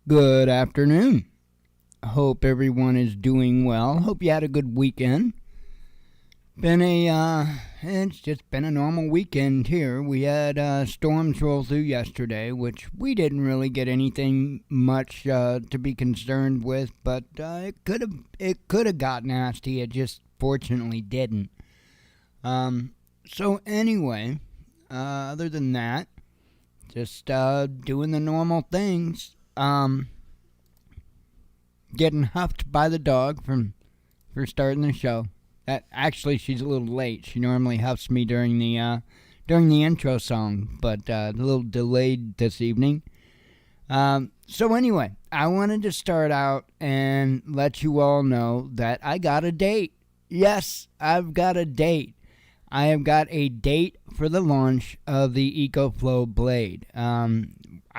Good afternoon. Hope everyone is doing well. Hope you had a good weekend. It's just been a normal weekend here. We had storms roll through yesterday, which we didn't really get anything much to be concerned with, but it could have got nasty. It just fortunately didn't. So anyway, other than that, just doing the normal things. Getting huffed by the dog for starting the show. Actually, she's a little late. She normally huffs me during the intro song, but a little delayed this evening. So anyway, I wanted to start out and let you all know that I got a date. Yes, I've got a date. I have got a date for the launch of the EcoFlow Blade.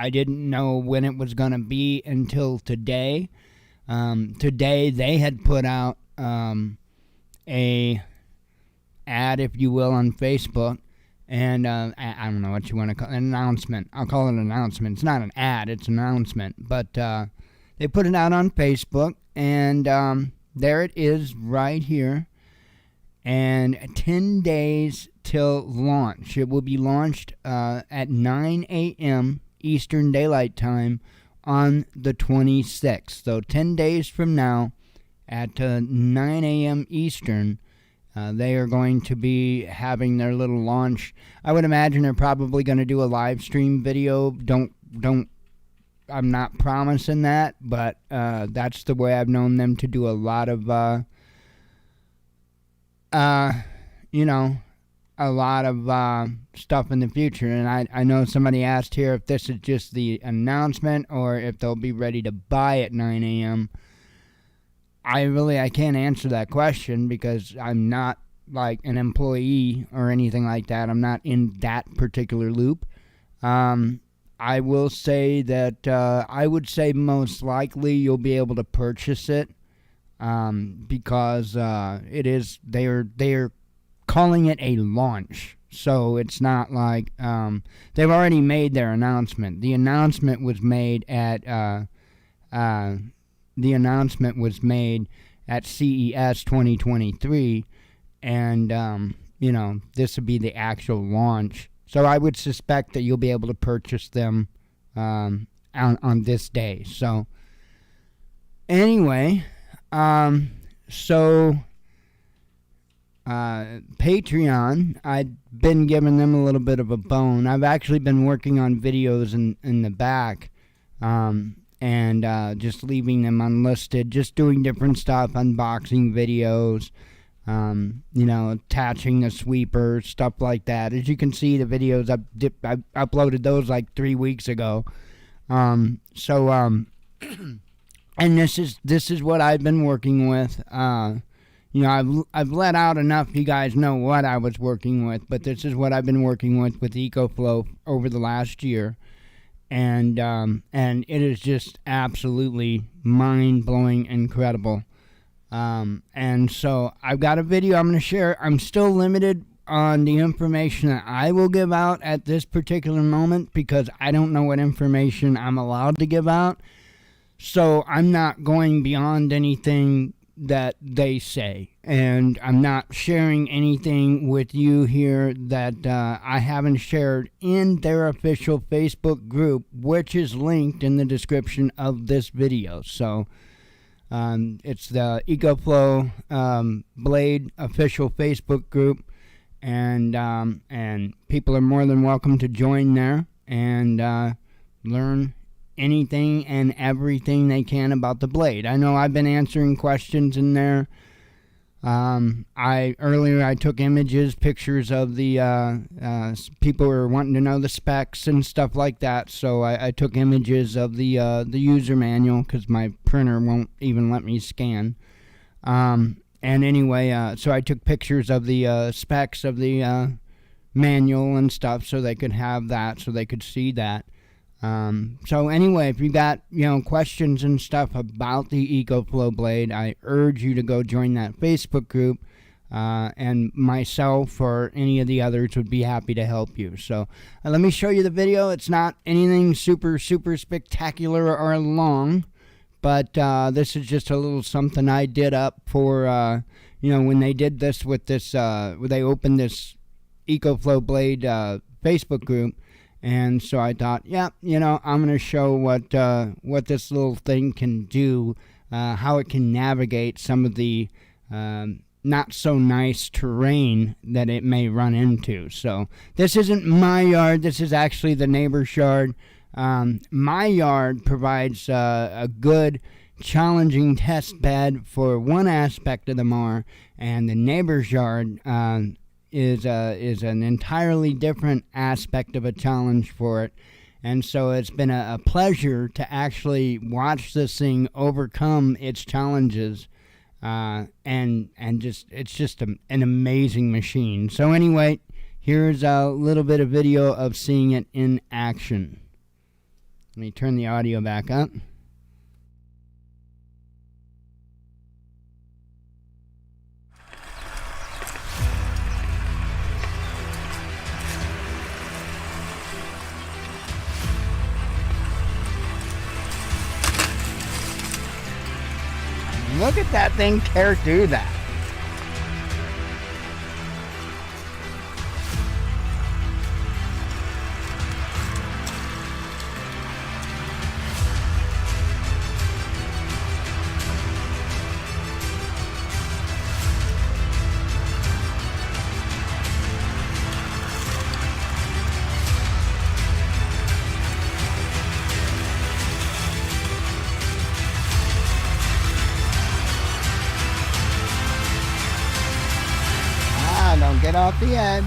I didn't know when it was going to be until today. Today they had put out a ad, if you will, on Facebook, and I don't know what you want to call it, an announcement. I'll call it an announcement. It's not an ad, it's an announcement. But they put it out on Facebook, and there it is right here. And 10 days till launch. It will be launched at 9 a.m. Eastern Daylight Time on the 26th. So 10 days from now at 9 a.m. Eastern, they are going to be having their little launch. I would imagine they're probably going to do a live stream video. I'm not promising that, but that's the way I've known them to do a lot of stuff in the future. And I know somebody asked here if this is just the announcement or if they'll be ready to buy at 9 a.m. I can't answer that question because I'm not like an employee or anything like that. I'm not in that particular loop. I will say that I would say most likely you'll be able to purchase it because they're calling it a launch. So it's not like they've already made their announcement. The announcement was made at CES 2023, and this would be the actual launch. So I would suspect that you'll be able to purchase them on this day. So anyway, Patreon, I've been giving them a little bit of a bone. I've actually been working on videos in the back, and just leaving them unlisted, just doing different stuff, unboxing videos, attaching the sweeper, stuff like that. As you can see, the videos, I uploaded those like 3 weeks ago. And this is what I've been working with. I've let out enough you guys know what I was working with, but this is what I've been working with EcoFlow over the last year. And it is just absolutely mind-blowing, incredible. And so I've got a video I'm going to share. I'm still limited on the information that I will give out at this particular moment because I don't know what information I'm allowed to give out. So I'm not going beyond anything that they say, and I'm not sharing anything with you here that I haven't shared in their official Facebook group, which is linked in the description of this video. So it's the EcoFlow Blade official Facebook group, and people are more than welcome to join there and learn anything and everything they can about the blade. I know I've been answering questions in there. I took pictures of the people who were wanting to know the specs and stuff like that. So I took images of the user manual because my printer won't even let me scan. And anyway, so I took pictures of the specs of the manual and stuff so they could have that, so they could see that. So anyway, if you got, questions and stuff about the EcoFlow Blade, I urge you to go join that Facebook group. and myself or any of the others would be happy to help you. So let me show you the video. It's not anything super spectacular or long, but this is just a little something I did up for when they did this with this when they opened this EcoFlow Blade Facebook group. And so I thought, I'm going to show what this little thing can do, how it can navigate some of the not so nice terrain that it may run into. So this isn't my yard. This is actually the neighbor's yard. My yard provides a good, challenging test bed for one aspect of the mower, and the neighbor's yard is an entirely different aspect of a challenge for it. And so it's been a pleasure to actually watch this thing overcome its challenges. It's just an amazing machine. So anyway, here's a little bit of video of seeing it in action. Let me turn the audio back up. Look at that thing tear through that. Don't get off the edge.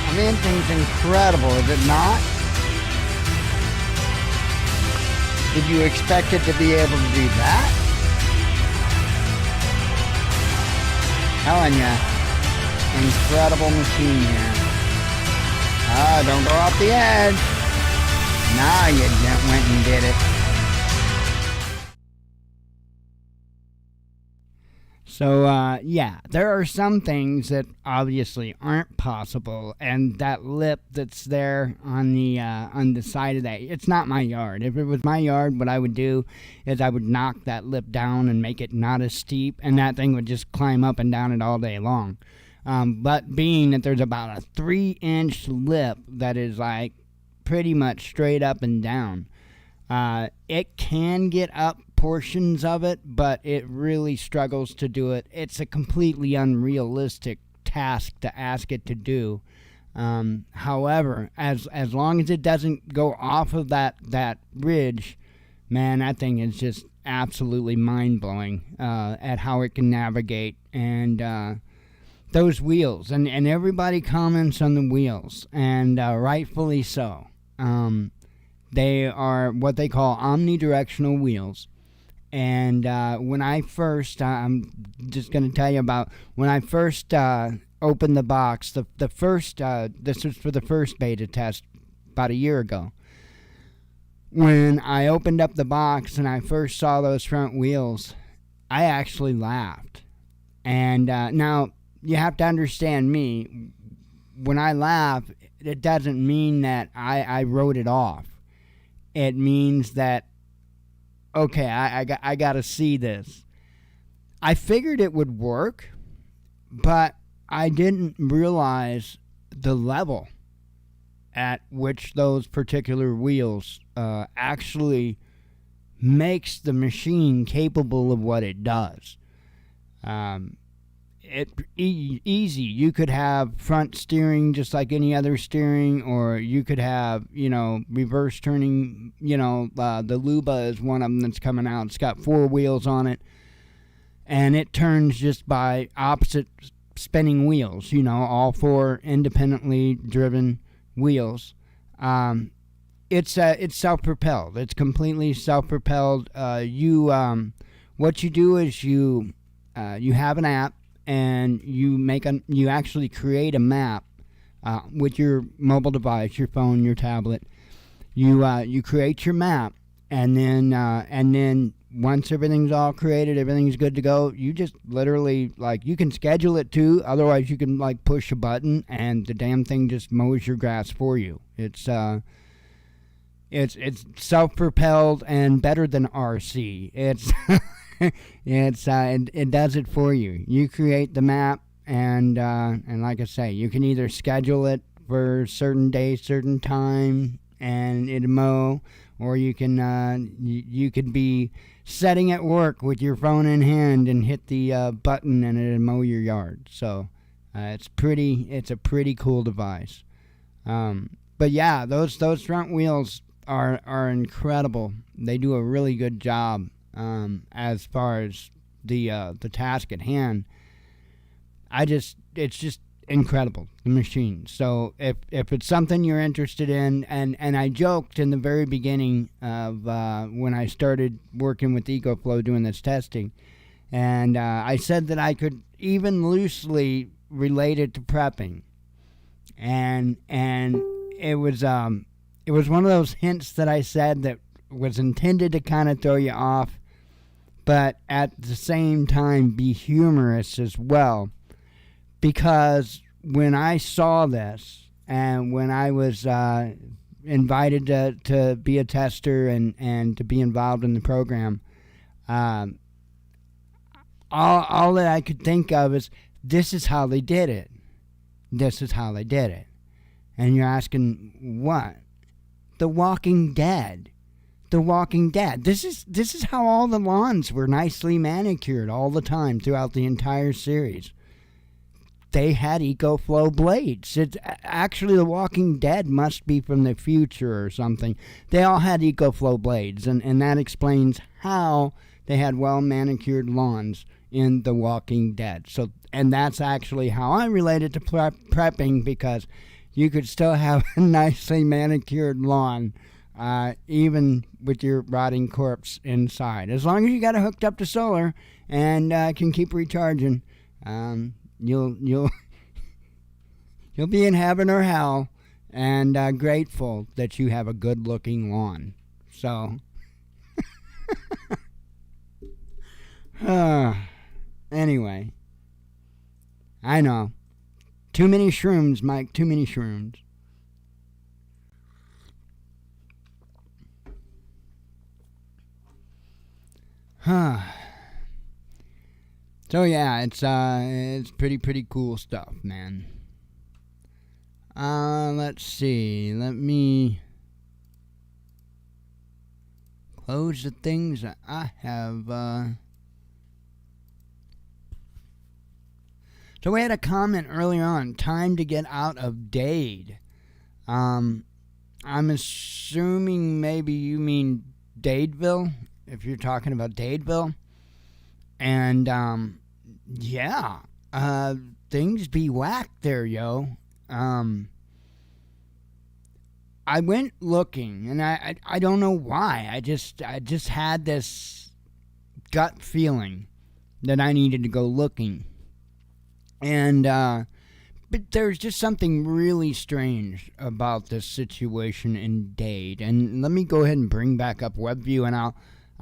I mean, thing's incredible, is it not? Did you expect it to be able to do that? Telling ya, incredible machine here. Don't go off the edge. Nah, you went and did it. So, there are some things that obviously aren't possible, and that lip that's there on the side of that, it's not my yard. If it was my yard, what I would do is I would knock that lip down and make it not as steep, and that thing would just climb up and down it all day long. But being that there's about a 3-inch lip that is like pretty much straight up and down, it can get up portions of it, but it really struggles to do it. It's a completely unrealistic task to ask it to do. However, as long as it doesn't go off of that ridge, man, that thing is just absolutely mind-blowing at how it can navigate. And those wheels, and everybody comments on the wheels, and rightfully so. They are what they call omnidirectional wheels. And when I first, I'm just going to tell you about when I first opened the box, the first, this was for the first beta test about a year ago. When I opened up the box and I first saw those front wheels, I actually laughed. And now, you have to understand me, when I laugh, it doesn't mean that I wrote it off. It means that, okay, I got to see this. I figured it would work, but I didn't realize the level at which those particular wheels actually makes the machine capable of what it does. Easy. You could have front steering just like any other steering, or you could have, reverse turning. The Luba is one of them that's coming out. It's got 4 wheels on it, and it turns just by opposite spinning wheels, all 4 independently driven wheels. It's self-propelled. It's completely self-propelled. What you do is you have an app, and you actually create a map with your mobile device, your phone, your tablet. You create your map, and then once everything's all created, everything's good to go, you just literally, like, you can schedule it too. Otherwise, you can, like, push a button and the damn thing just mows your grass for you. It's self-propelled and better than RC. It does it for you. You create the map, and like I say, you can either schedule it for certain day, certain time, and it'll mow, or you can you could be setting at work with your phone in hand and hit the button and it'll mow your yard. So it's a pretty cool device. But yeah, those front wheels are incredible. They do a really good job as far as the task at hand. It's just incredible, the machine. So if it's something you're interested in, and I joked in the very beginning of when I started working with EcoFlow doing this testing, and I said that I could even loosely relate it to prepping, and it was one of those hints that I said that was intended to kind of throw you off, but at the same time be humorous as well. Because when I saw this, and when I was invited to be a tester and to be involved in the program, all that I could think of is, this is how they did it. This is how they did it. And you're asking, what? The Walking Dead. The Walking Dead. This is how all the lawns were nicely manicured all the time throughout the entire series. They had EcoFlow blades. It's actually, The Walking Dead must be from the future or something. They all had EcoFlow blades, and that explains how they had well manicured lawns in The Walking Dead. So, and that's actually how I related to prepping, because you could still have a nicely manicured lawn even with your rotting corpse inside, as long as you got it hooked up to solar and can keep recharging. You'll be in heaven or hell, and grateful that you have a good-looking lawn. So, anyway, I know. Too many shrooms, Mike. Too many shrooms. So yeah, it's pretty cool stuff, man. Let's see. Let me close the things that I have. So we had a comment earlier on. Time to get out of Dade. I'm assuming maybe you mean Dadeville, if you're talking about Dadeville. And, yeah, things be whacked there, yo. I went looking, and I don't know why. I just had this gut feeling that I needed to go looking. And, but there's just something really strange about this situation in Dade. And let me go ahead and bring back up WebView, and I'm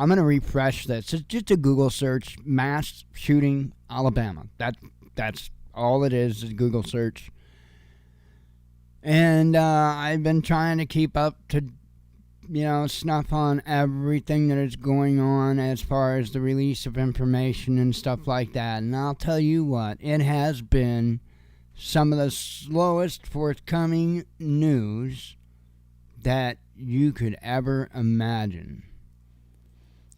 going to refresh this. It's just a Google search, mass shooting, Alabama. That's all it is a Google search. And I've been trying to keep up to, snuff on everything that is going on as far as the release of information and stuff like that. And I'll tell you what, it has been some of the slowest forthcoming news that you could ever imagine.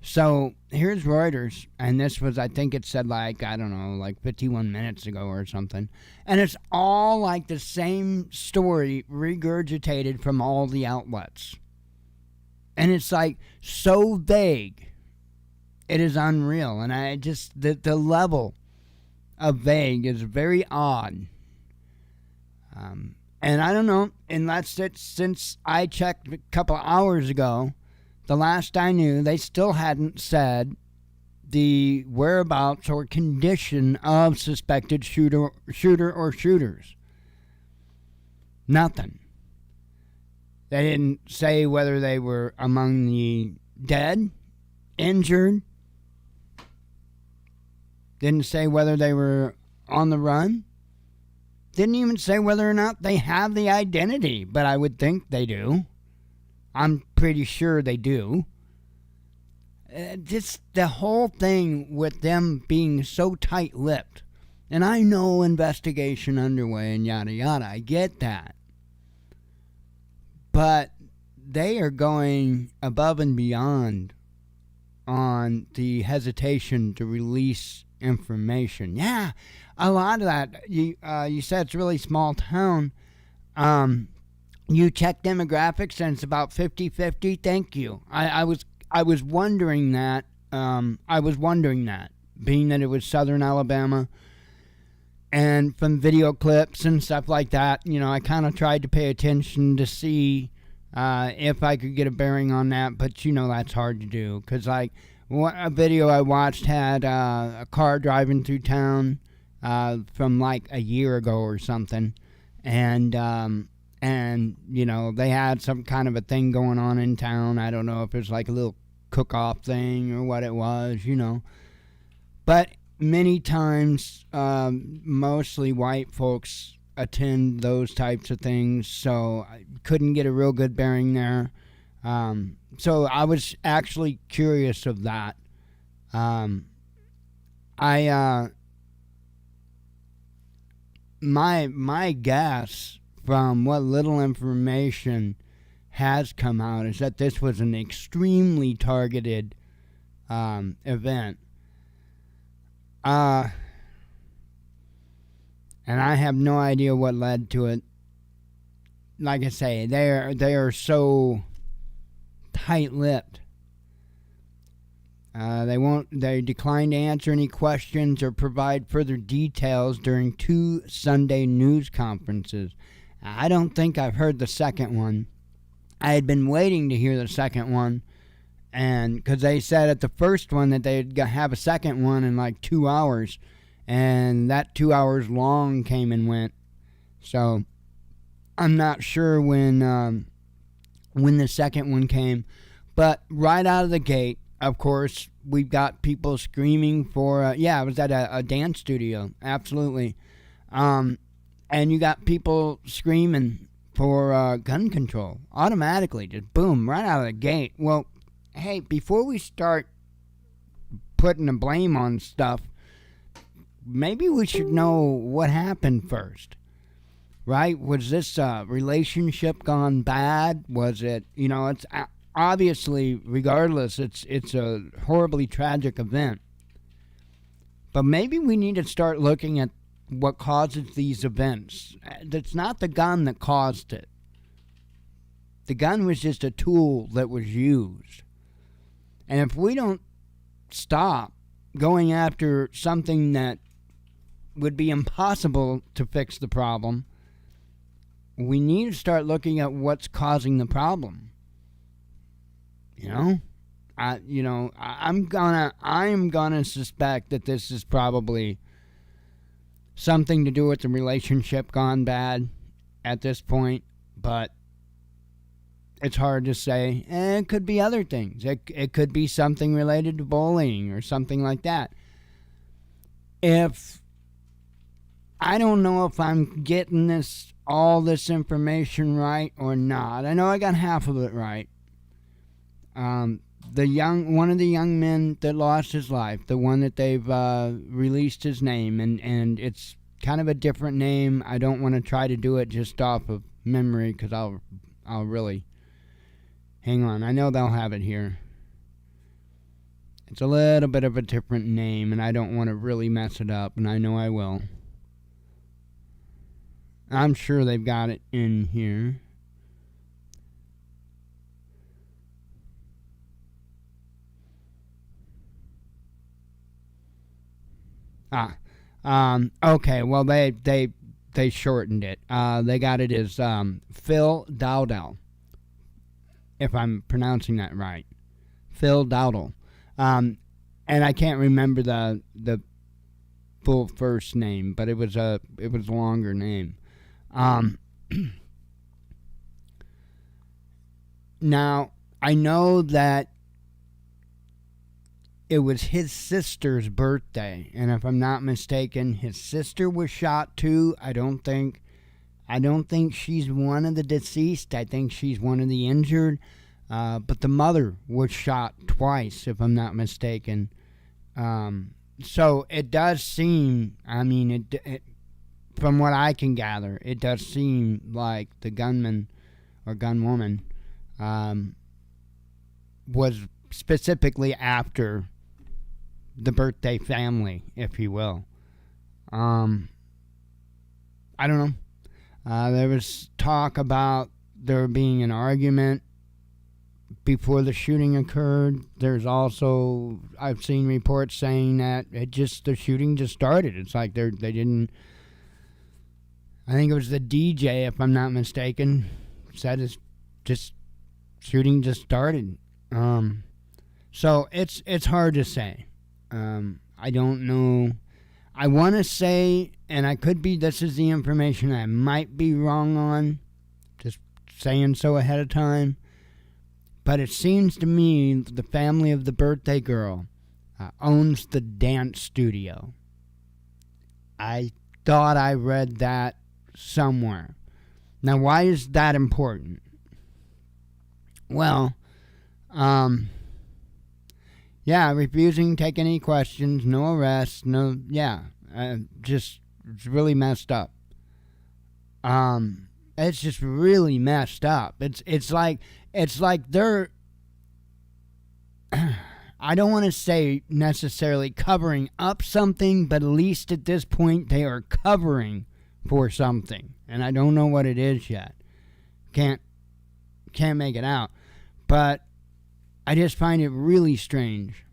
So here's Reuters, and this was, I think it said like 51 minutes ago or something. And it's all like the same story regurgitated from all the outlets. And it's like so vague, it is unreal. And I just, the level of vague is very odd. And I don't know, unless it's since I checked a couple hours ago, the last I knew, they still hadn't said the whereabouts or condition of suspected shooter or shooters. Nothing. They didn't say whether they were among the dead, injured. Didn't say whether they were on the run. Didn't even say whether or not they have the identity, but I would think they do. I'm pretty sure they do. Just the whole thing with them being so tight-lipped. And I know investigation underway and yada yada. I get that. But they are going above and beyond on the hesitation to release information. Yeah, a lot of that. You said it's a really small town. You check demographics and it's about 50-50. Thank you. I was wondering that. Being that it was southern Alabama. And from video clips and stuff like that, I kind of tried to pay attention to see if I could get a bearing on that. But, that's hard to do. Because, a video I watched had a car driving through town from, a year ago or something. And they had some kind of a thing going on in town. I don't know if it's a little cook-off thing or what it was, But many times, mostly white folks attend those types of things, so I couldn't get a real good bearing there. So I was actually curious of that. My guess from what little information has come out is that this was an extremely targeted event. And I have no idea what led to it. Like I say, they are so tight-lipped. They declined to answer any questions or provide further details during 2 Sunday news conferences. I don't think I've heard the second one. I had been waiting to hear the second one, and because they said at the first one that they'd have a second one in 2 hours, and that 2 hours long came and went. So I'm not sure when the second one came, but right out of the gate, of course, we've got people screaming for it was at a dance studio, absolutely, and you got people screaming for gun control automatically, just boom, right out of the gate. Well, hey, before we start putting the blame on stuff, maybe we should know what happened first, right? Was this relationship gone bad? Was it, it's obviously, regardless, it's a horribly tragic event. But maybe we need to start looking at what causes these events. It's not the gun that caused it. The gun was just a tool that was used. And if we don't stop going after something that would be impossible to fix the problem, we need to start looking at what's causing the problem. I'm gonna suspect that this is probably something to do with the relationship gone bad at this point, but it's hard to say. And it could be other things. It could be something related to bullying or something like that. I don't know if I'm getting all this information right or not. I know I got half of it right. One of the young men that lost his life, the one that they've released his name, and it's kind of a different name. I don't want to try to do it just off of memory because I'll really hang on. I know they'll have it here. It's a little bit of a different name, and I don't want to really mess it up, and I know I will. I'm sure they've got it in here. Okay, well, they shortened it. They got it as Phil Dowdell, if I'm pronouncing that right. Phil Dowdell. And I can't remember the full first name, but it was a longer name. Now, I know that it was his sister's birthday, and if I'm not mistaken, his sister was shot too. I don't think she's one of the deceased. I think she's one of the injured. But the mother was shot twice, if I'm not mistaken. So it does seem, I mean, it from what I can gather, it does seem like the gunman or gunwoman was specifically after the birthday family, if you will. I don't know. There was talk about there being an argument before the shooting occurred. There's also, I've seen reports saying that the shooting just started. It's like they didn't, I think it was the DJ, if I'm not mistaken, said shooting just started. So it's hard to say. I don't know. I want to say, and I could be, this is the information I might be wrong on, just saying so ahead of time, but it seems to me the family of the birthday girl owns the dance studio. I thought I read that somewhere. Now, why is that important? Well, yeah, refusing to take any questions, no arrests, just, it's really messed up. It's just really messed up. It's like they're, I don't want to say necessarily covering up something, but at least at this point they are covering for something, and I don't know what it is yet. Can't make it out, but I just find it really strange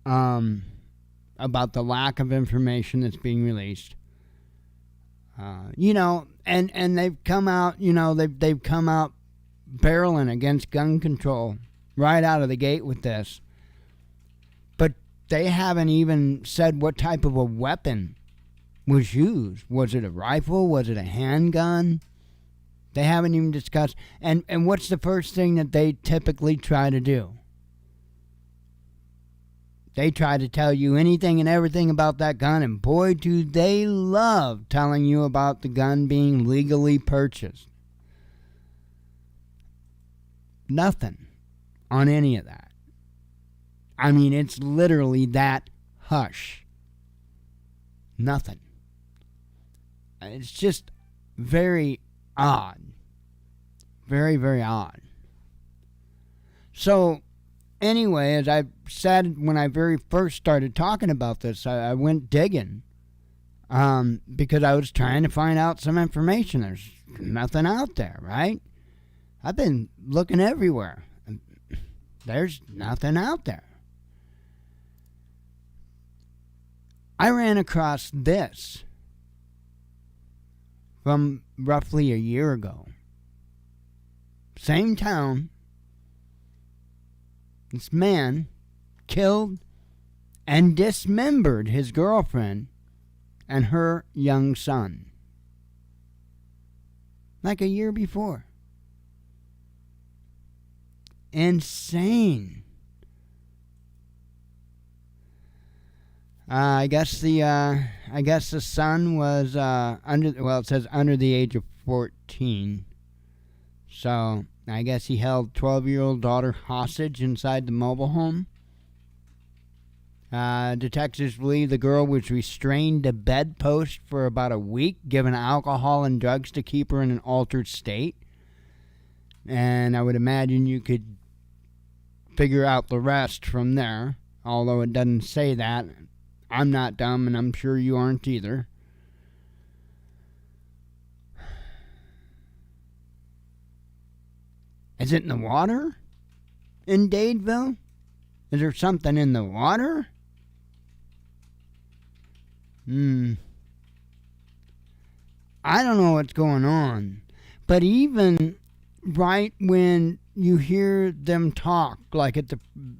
about the lack of information that's being released. And they've come out, they've come out barreling against gun control right out of the gate with this. But they haven't even said what type of a weapon was used. Was it a rifle? Was it a handgun? They haven't even discussed. And what's the first thing that they typically try to do? They try to tell you anything and everything about that gun, and boy, do they love telling you about the gun being legally purchased. Nothing on any of that. I mean, it's literally that hush. Nothing. It's just very odd. Very, very odd. So, anyway, as I said when I very first started talking about this, I went digging because I was trying to find out some information. There's nothing out there, right? I've been looking everywhere. There's nothing out there. I ran across this from roughly a year ago. Same town. This man killed and dismembered his girlfriend and her young son. Like a year before. Insane. I guess the son was it says under the age of 14. So I guess he held 12-year-old daughter hostage inside the mobile home. Detectives believe the girl was restrained to bedpost for about a week, given alcohol and drugs to keep her in an altered state. And I would imagine you could figure out the rest from there, although it doesn't say that. I'm not dumb, and I'm sure you aren't either. Is it in the water in Dadeville? Is there something in the water? I don't know what's going on. But even right when you hear them talk, like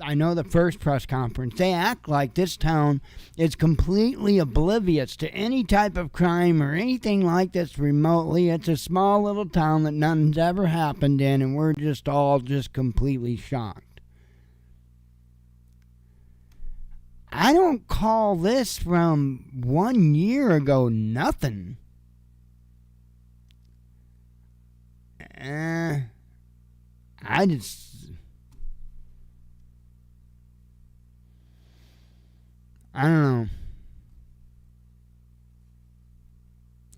I know the first press conference, they act like this town is completely oblivious to any type of crime or anything like this remotely. It's a small little town that nothing's ever happened in, and we're just all completely shocked. I don't call this from 1 year ago nothing. I don't know.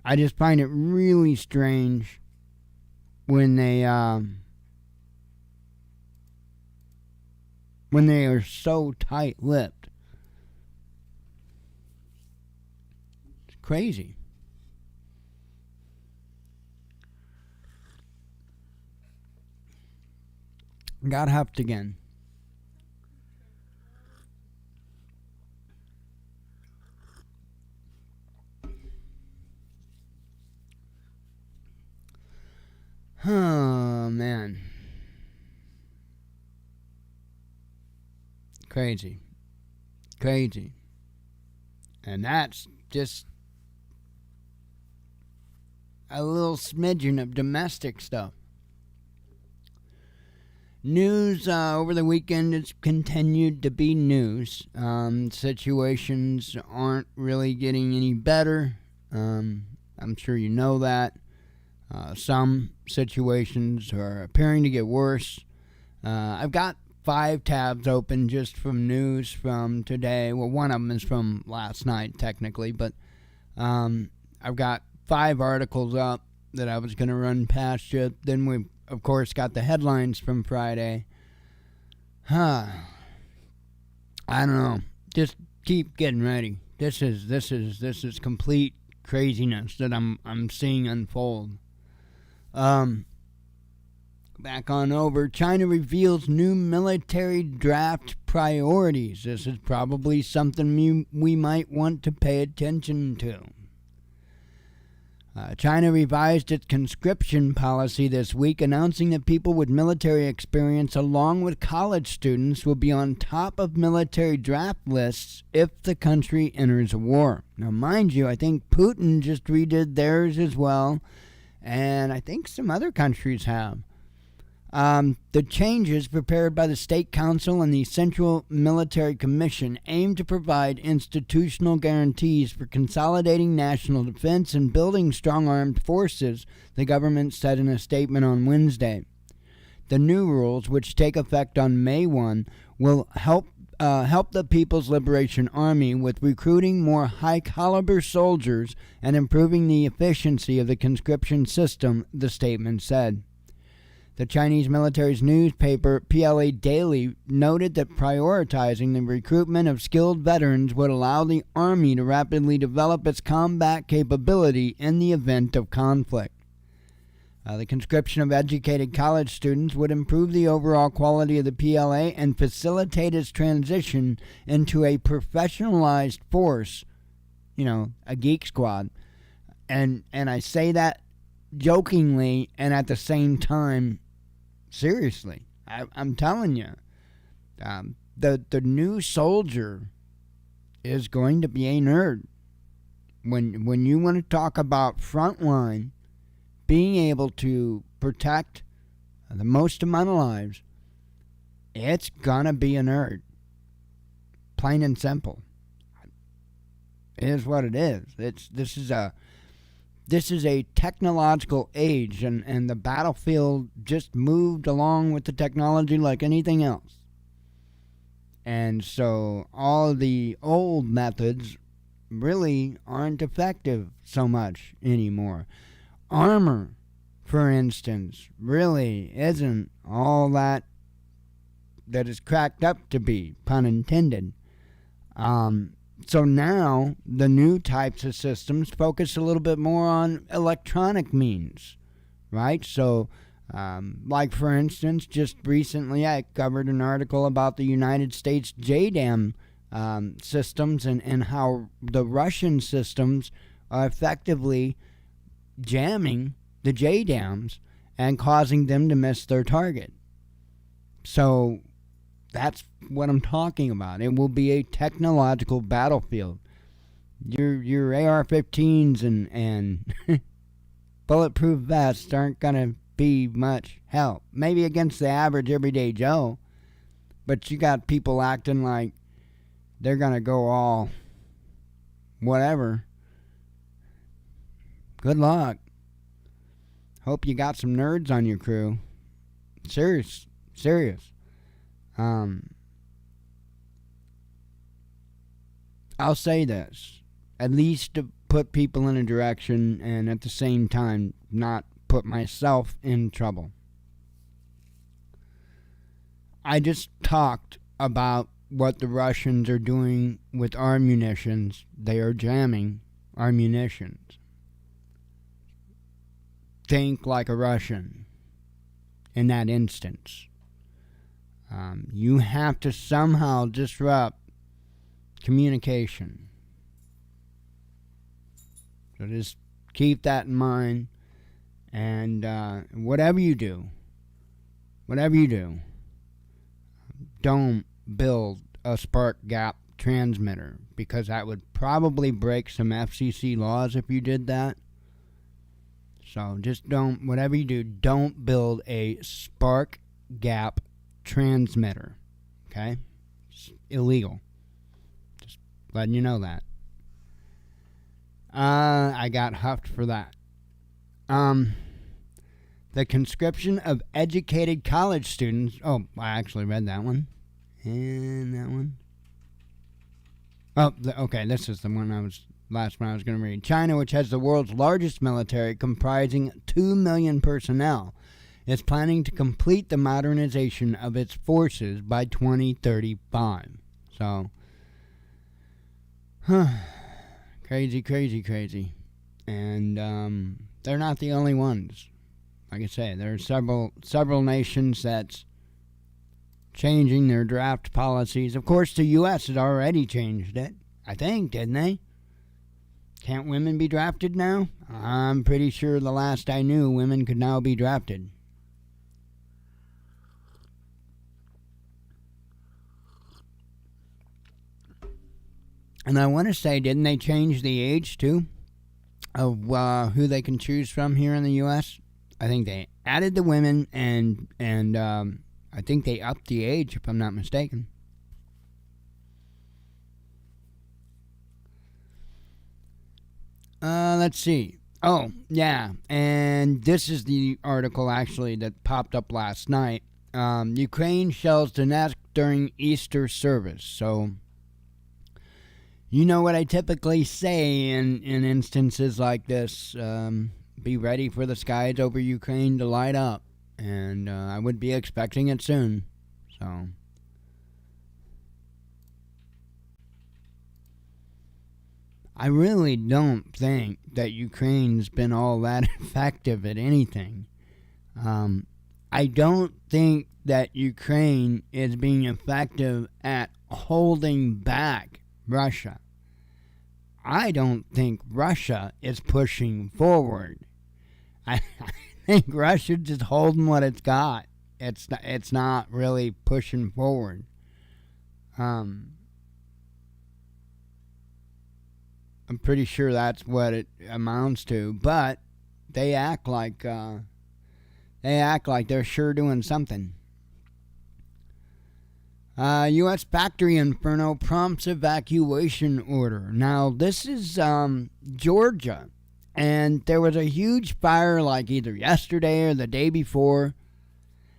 I just find it really strange when they are so tight-lipped. It's crazy. Got huffed again. Oh, man. Crazy. Crazy. And that's just a little smidgen of domestic stuff. News over the weekend has continued to be news. Situations aren't really getting any better. I'm sure you know that. Some situations are appearing to get worse. I've got 5 tabs open just from news from today. Well, one of them is from last night, technically, but I've got 5 articles up that I was going to run past you. Then we've, of course, got the headlines from Friday. I don't know. Just keep getting ready. This is complete craziness that I'm seeing unfold. Back on over. China reveals new military draft priorities. This is probably something we might want to pay attention to. China revised its conscription policy this week, announcing that people with military experience, along with college students, will be on top of military draft lists if the country enters a war. Now, mind you, I think Putin just redid theirs as well, and I think some other countries have. The changes prepared by the State Council and the Central Military Commission aim to provide institutional guarantees for consolidating national defense and building strong armed forces, the government said in a statement on Wednesday. The new rules, which take effect on May 1, will help the People's Liberation Army with recruiting more high-caliber soldiers and improving the efficiency of the conscription system, the statement said. The Chinese military's newspaper, PLA Daily, noted that prioritizing the recruitment of skilled veterans would allow the Army to rapidly develop its combat capability in the event of conflict. The conscription of educated college students would improve the overall quality of the PLA and facilitate its transition into a professionalized force, a geek squad. And I say that jokingly and at the same time seriously. I'm telling you, the new soldier is going to be a nerd. When you want to talk about frontline, being able to protect the most amount of lives, it's gonna be a nerd. Plain and simple. It is what it is. This is a technological age, and the battlefield just moved along with the technology like anything else. And so all the old methods really aren't effective so much anymore. Armor, for instance, really isn't all that is cracked up to be, pun intended. So now the new types of systems focus a little bit more on electronic means, right? So, like for instance, just recently I covered an article about the United States JDAM systems and how the Russian systems are effectively jamming the JDAMs and causing them to miss their target. So that's what I'm talking about. It will be a technological battlefield. Your AR-15s and bulletproof vests aren't going to be much help. Maybe against the average everyday Joe, but you got people acting like they're going to go all whatever. Good luck. Hope you got some nerds on your crew. Serious. I'll say this. At least to put people in a direction and at the same time not put myself in trouble. I just talked about what the Russians are doing with our munitions. They are jamming our munitions. Think like a Russian in that instance. You have to somehow disrupt communication. So just keep that in mind. And whatever you do, don't build a spark gap transmitter, because that would probably break some FCC laws if you did that. So just whatever you do, don't build a spark gap transmitter. Okay? It's illegal. Just letting you know that. I got huffed for that. The conscription of educated college students. Oh, I actually read that one. And that one. Oh, okay, this is the last one I was going to read. China, which has the world's largest military comprising 2 million personnel, is planning to complete the modernization of its forces by 2035. So, crazy. And they're not the only ones. Like I say, there are several nations that's changing their draft policies. Of course, the U.S. has already changed it. I think, didn't they? Can't women be drafted now? I'm pretty sure the last I knew, women could now be drafted. And I want to say, didn't they change the age, too, of who they can choose from here in the U.S.? I think they added the women, and I think they upped the age, if I'm not mistaken. Let's see. Oh, yeah. And this is the article, actually, that popped up last night. Ukraine shells Donetsk during Easter service. So, you know what I typically say in instances like this. Be ready for the skies over Ukraine to light up. And I would be expecting it soon. So, I really don't think that Ukraine's been all that effective at anything. I don't think that Ukraine is being effective at holding back Russia. I don't think Russia is pushing forward. I think Russia's just holding what it's got. It's not really pushing forward. I'm pretty sure that's what it amounts to, but they act like they're sure doing something. U.S. factory inferno prompts evacuation order. Now, this is Georgia, and there was a huge fire like either yesterday or the day before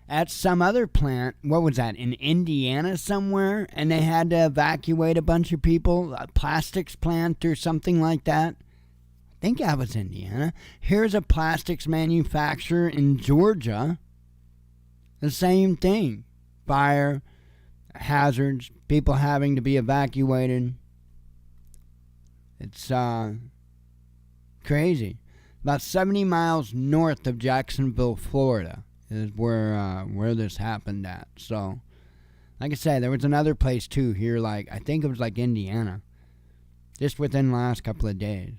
at some other plant. What was that, in Indiana somewhere? And they had to evacuate a bunch of people, a plastics plant or something like that. I think that was Indiana. Here's a plastics manufacturer in Georgia. The same thing. Fire, hazards, people having to be evacuated. It's crazy. About 70 miles north of Jacksonville, Florida, is where this happened at. So, like I said, there was another place too here, like I think it was like Indiana, just within the last couple of days.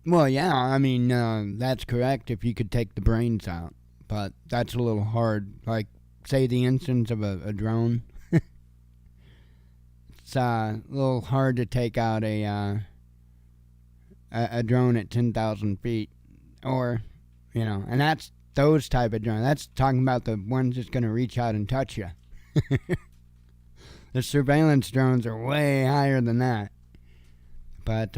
Well, yeah, I mean, that's correct if you could take the brains out, but that's a little hard. Like, say the instance of a drone. It's a little hard to take out a drone at 10,000 feet, or, and that's those type of drones. That's talking about the ones that's going to reach out and touch you. The surveillance drones are way higher than that. But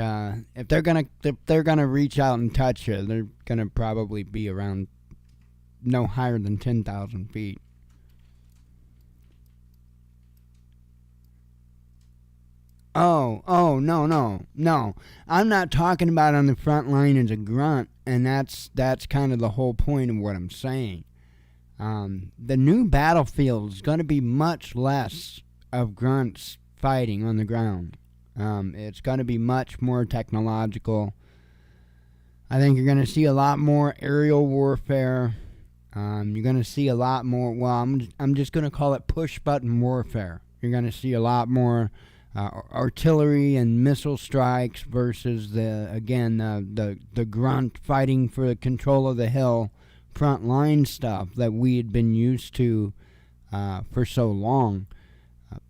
if they're gonna reach out and touch you, they're gonna probably be around no higher than 10,000 feet. Oh, no. I'm not talking about on the front line as a grunt, and that's kind of the whole point of what I'm saying. The new battlefield is going to be much less of grunts fighting on the ground. It's going to be much more technological. I think you're going to see a lot more aerial warfare. You're going to see a lot more, well, I'm just going to call it push-button warfare. You're going to see a lot more artillery and missile strikes versus the grunt fighting for the control of the hill front line stuff that we had been used to for so long.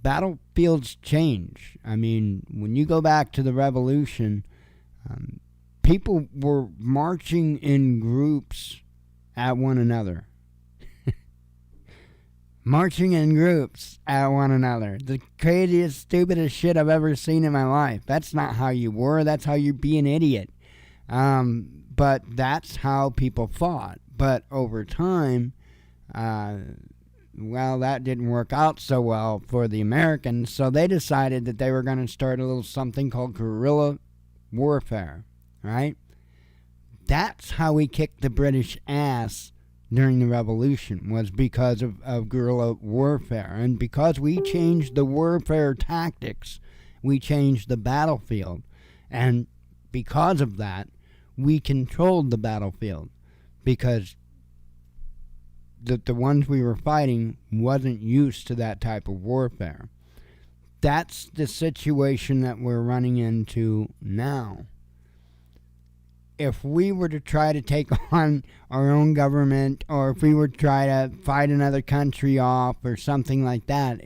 Battlefields change. I mean, when you go back to the Revolution, people were marching in groups at one another. Marching in groups at one another. The craziest, stupidest shit I've ever seen in my life. That's not how you were. That's how you be an idiot. But that's how people fought. But over time, well, that didn't work out so well for the Americans, so they decided that they were going to start a little something called guerrilla warfare, right? That's how we kicked the British ass during the Revolution, was because of guerrilla warfare. And because we changed the warfare tactics, we changed the battlefield. And because of that, we controlled the battlefield, because the ones we were fighting wasn't used to that type of warfare. That's the situation that we're running into now. If we were to try to take on our own government, or if we were to try to fight another country off or something like that,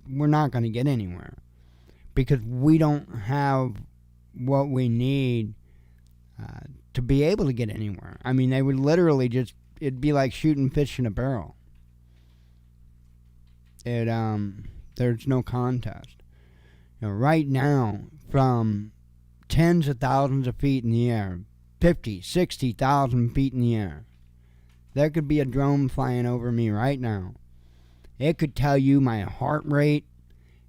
we're not going to get anywhere, because we don't have what we need to be able to get anywhere. I mean, they would literally it'd be like shooting fish in a barrel. There's no contest. Right now, from tens of thousands of feet in the air, 50, 60,000 feet in the air, there could be a drone flying over me right now. It could tell you my heart rate.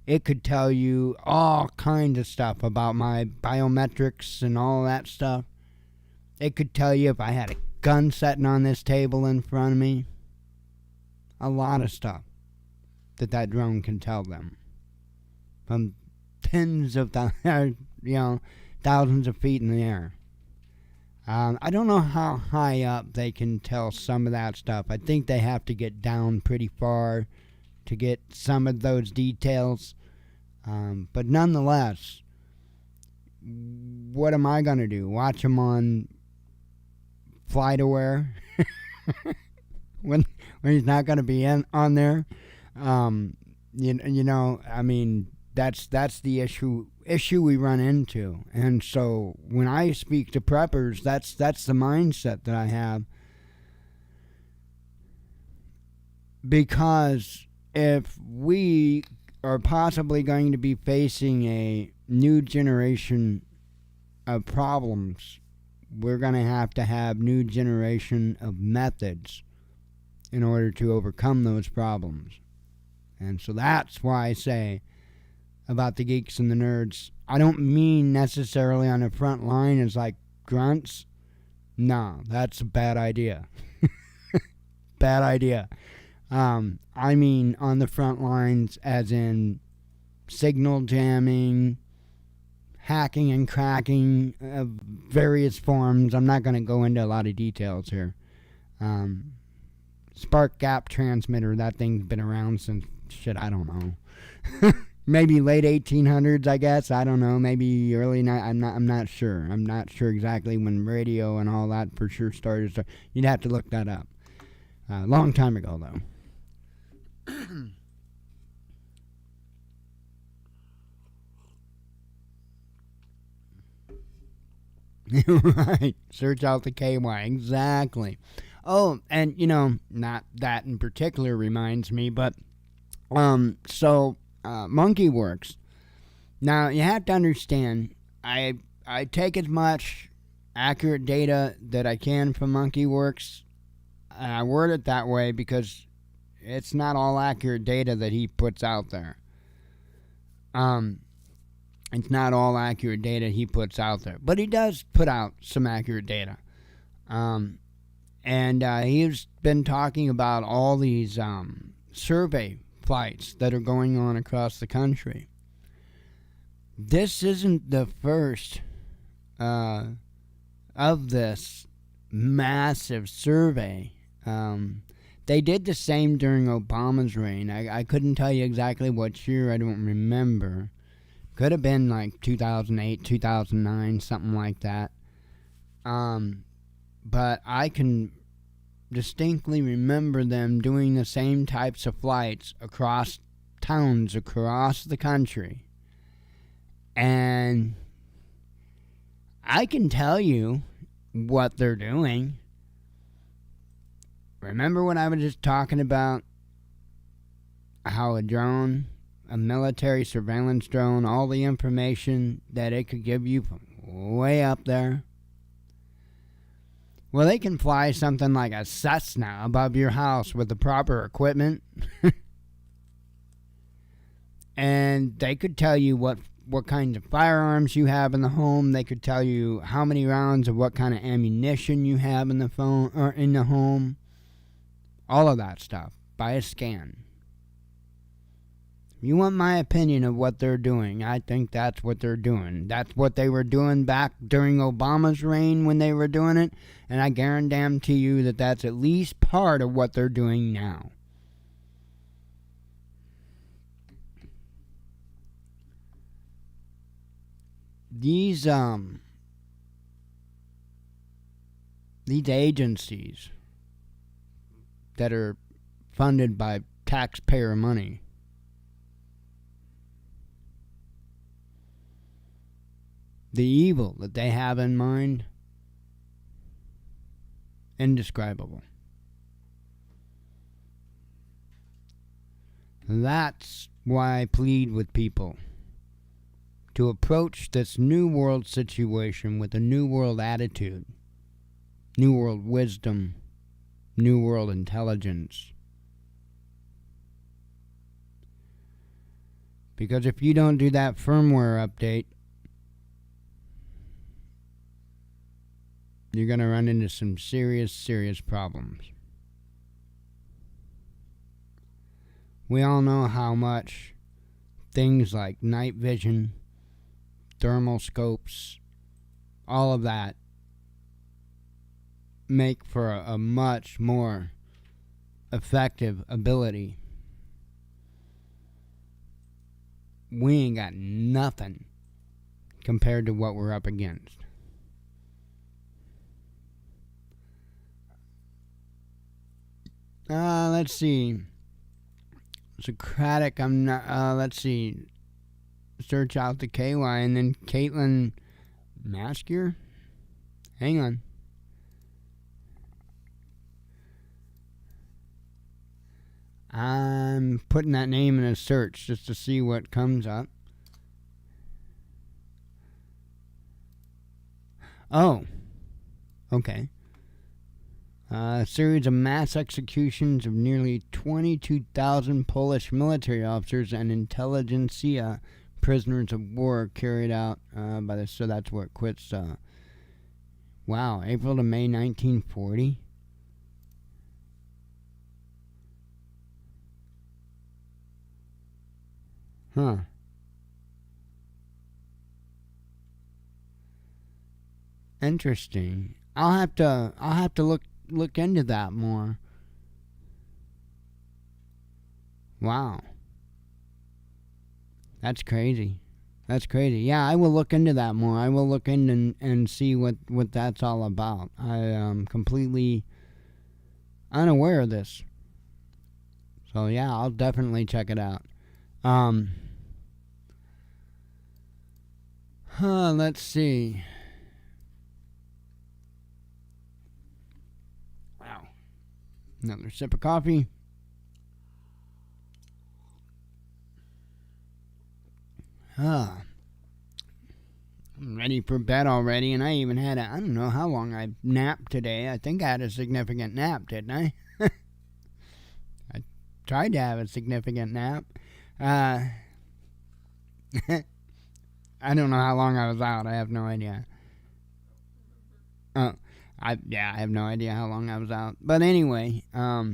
It could tell you all kinds of stuff about my biometrics and all that stuff. It could tell you if I had a gun sitting on this table in front of me. A lot of stuff that drone can tell them. From tens of thousands of feet in the air. I don't know how high up they can tell some of that stuff. I think they have to get down pretty far to get some of those details. But nonetheless, what am I going to do? Watch them on FlightAware when he's not going to be on there? I mean, that's the issue we run into. And so when I speak to preppers, that's the mindset that I have. Because if we are possibly going to be facing a new generation of problems, we're going to have new generation of methods in order to overcome those problems. And so that's why I say about the geeks and the nerds, I don't mean necessarily on the front line as like grunts. No, that's a bad idea. Bad idea. I mean on the front lines as in signal jamming, hacking and cracking of various forms. I'm not going to go into a lot of details here. Spark gap transmitter, that thing's been around since, I don't know. Maybe late 1800s, I guess. I don't know. Maybe early I'm not sure. I'm not sure exactly when radio and all that for sure started. You'd have to look that up. Long time ago, though. Right. Search out the KY. Exactly. Oh, and not that in particular reminds me, but Monkey Works. Now you have to understand, I take as much accurate data that I can from Monkey Works, and I word it that way because it's not all accurate data that he puts out there. It's not all accurate data he puts out there, but he does put out some accurate data. And he's been talking about all these survey flights that are going on across the country. This isn't the first of this massive survey. They did the same during Obama's reign. I couldn't tell you exactly what year. I don't remember. Could have been like 2008, 2009, something like that. But I can distinctly remember them doing the same types of flights across towns across the country. And I can tell you what they're doing. Remember when I was just talking about how a drone, a military surveillance drone, all the information that it could give you from way up there? Well, they can fly something like a Cessna above your house with the proper equipment. And they could tell you what kinds of firearms you have in the home. They could tell you how many rounds of what kind of ammunition you have in the phone or in the home. All of that stuff by a scan. You want my opinion of what they're doing? I think that's what they're doing. That's what they were doing back during Obama's reign when they were doing it, and I guarantee you that that's at least part of what they're doing now. These agencies that are funded by taxpayer money, the evil that they have in mind, indescribable. That's why I plead with people to approach this new world situation with a new world attitude, new world wisdom, new world intelligence. Because if you don't do that firmware update, you're going to run into some serious, serious problems. We all know how much things like night vision, thermal scopes, all of that make for a much more effective ability. We ain't got nothing compared to what we're up against. Let's see. Socratic, I'm not, let's see. Search out the KY and then Caitlin Maskier? Hang on. I'm putting that name in a search just to see what comes up. Oh. Okay. A series of mass executions of nearly 22,000 Polish military officers and intelligentsia prisoners of war carried out by the... So that's where it quits. Wow, April to May 1940? Huh. Interesting. I'll have to look into that more. Wow. That's crazy. That's crazy. Yeah, I will look into that more. I will look in and see what that's all about. I am completely unaware of this. So yeah, I'll definitely check it out. Let's see. Another sip of coffee. I'm ready for bed already, and I even had I don't know how long I napped today. I think I had a significant nap, didn't I? I tried to have a significant nap. I don't know how long I was out. I have no idea. I have no idea how long I was out. But anyway, I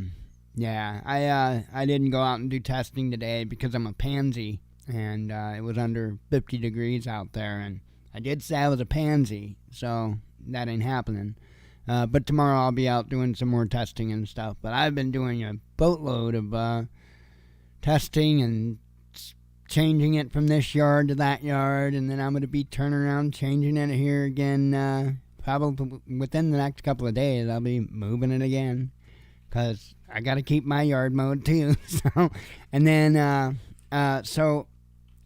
didn't go out and do testing today because I'm a pansy, and it was under 50 degrees out there, and I did say I was a pansy, so that ain't happening. But tomorrow I'll be out doing some more testing and stuff. But I've been doing a boatload of testing and changing it from this yard to that yard, and then I'm going to be turning around changing it here again. Probably within the next couple of days, I'll be moving it again, because I got to keep my yard mowed too. So, and then so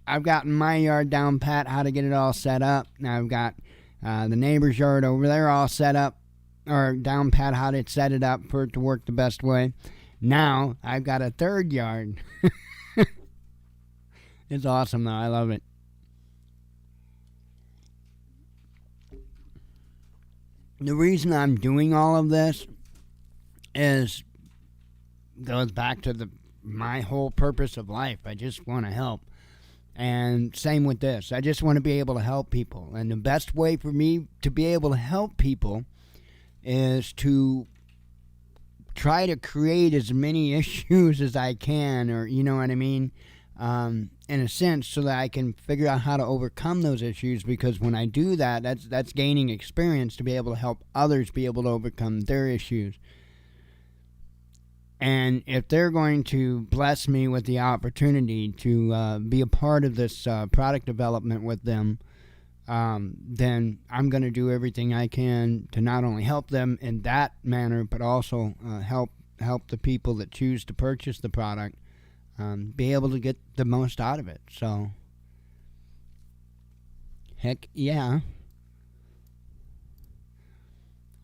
I've gotten my yard down pat, how to get it all set up. Now I've got the neighbor's yard over there all set up, or down pat, how to set it up for it to work the best way. Now I've got a third yard. It's awesome though. I love it. The reason I'm doing all of this goes back to my whole purpose of life. I just want to help. And same with this. I just want to be able to help people. And the best way for me to be able to help people is to try to create as many issues as I can, or you know what I mean, in a sense, so that I can figure out how to overcome those issues, because when I do that, that's gaining experience to be able to help others be able to overcome their issues. And if they're going to bless me with the opportunity to be a part of this product development with them, then I'm going to do everything I can to not only help them in that manner, but also help the people that choose to purchase the product be able to get the most out of it. So, heck yeah.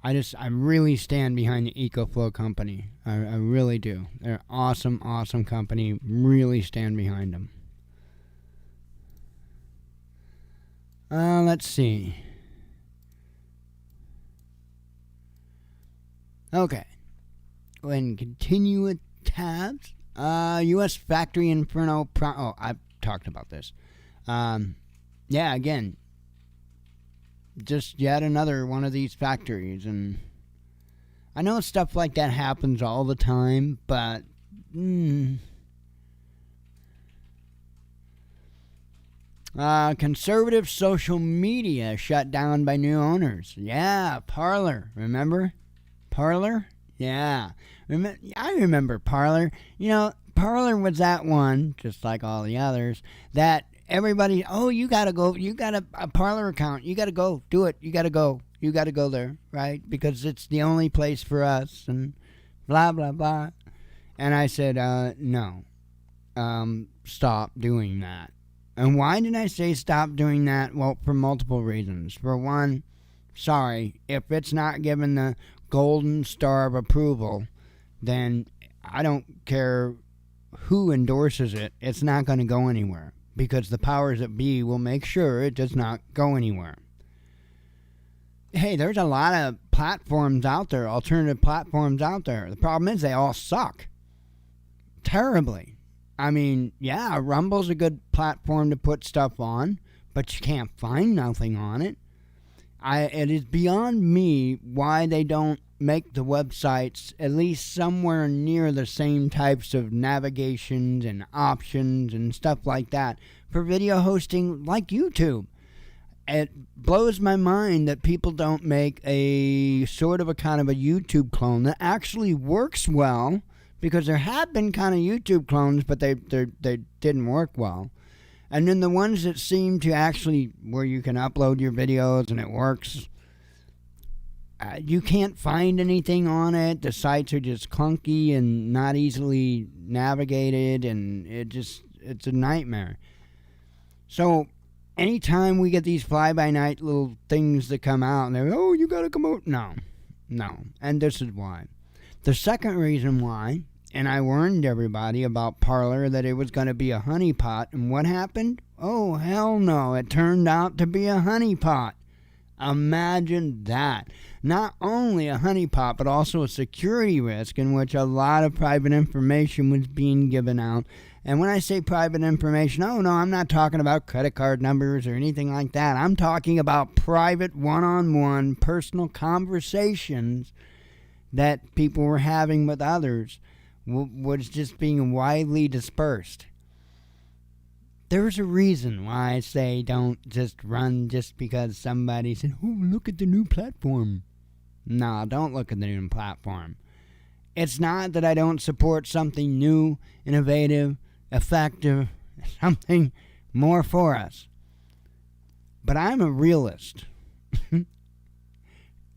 I really stand behind the EcoFlow company. I really do. They're an awesome, awesome company. Really stand behind them. Let's see. Okay. Go ahead and continue with tabs. U.S. Factory Inferno. I've talked about this. Yeah, again, just yet another one of these factories. And I know stuff like that happens all the time, but conservative social media shut down by new owners. Yeah, Parler. Remember? Parler? Yeah. I remember Parler. You know, Parler was that one, just like all the others, that everybody, you got to go. You got a Parler account. You got to go. Do it. You got to go. You got to go there, right? Because it's the only place for us, and blah, blah, blah. And I said, no. Stop doing that. And why did I say stop doing that? Well, for multiple reasons. For one, sorry, if it's not given the golden star of approval, then I don't care who endorses it. It's not going to go anywhere, because the powers that be will make sure it does not go anywhere. Hey, there's a lot of platforms out there, alternative platforms out there. The problem is they all suck terribly. I mean, yeah, Rumble's a good platform to put stuff on, but you can't find nothing on it. It is beyond me why they don't make the websites at least somewhere near the same types of navigations and options and stuff like that for video hosting like YouTube. It blows my mind that people don't make a sort of a kind of a YouTube clone that actually works well, because there have been kind of YouTube clones, but they didn't work well. And then the ones that seem to actually, where you can upload your videos and it works, you can't find anything on it. The sites are just clunky and not easily navigated, and it's a nightmare. So anytime we get these fly-by-night little things that come out, and they're, you got to come out. No. And this is why. The second reason why, and I warned everybody about Parler that it was going to be a honeypot, and what happened? Oh, hell no, it turned out to be a honeypot. Imagine that. Not only a honeypot, but also a security risk in which a lot of private information was being given out. And when I say private information, oh no, I'm not talking about credit card numbers or anything like that. I'm talking about private one-on-one personal conversations that people were having with others was just being widely dispersed. There's a reason why I say don't just run just because somebody said, oh, look at the new platform. No, don't look at the new platform. It's not that I don't support something new, innovative, effective, something more for us. But I'm a realist.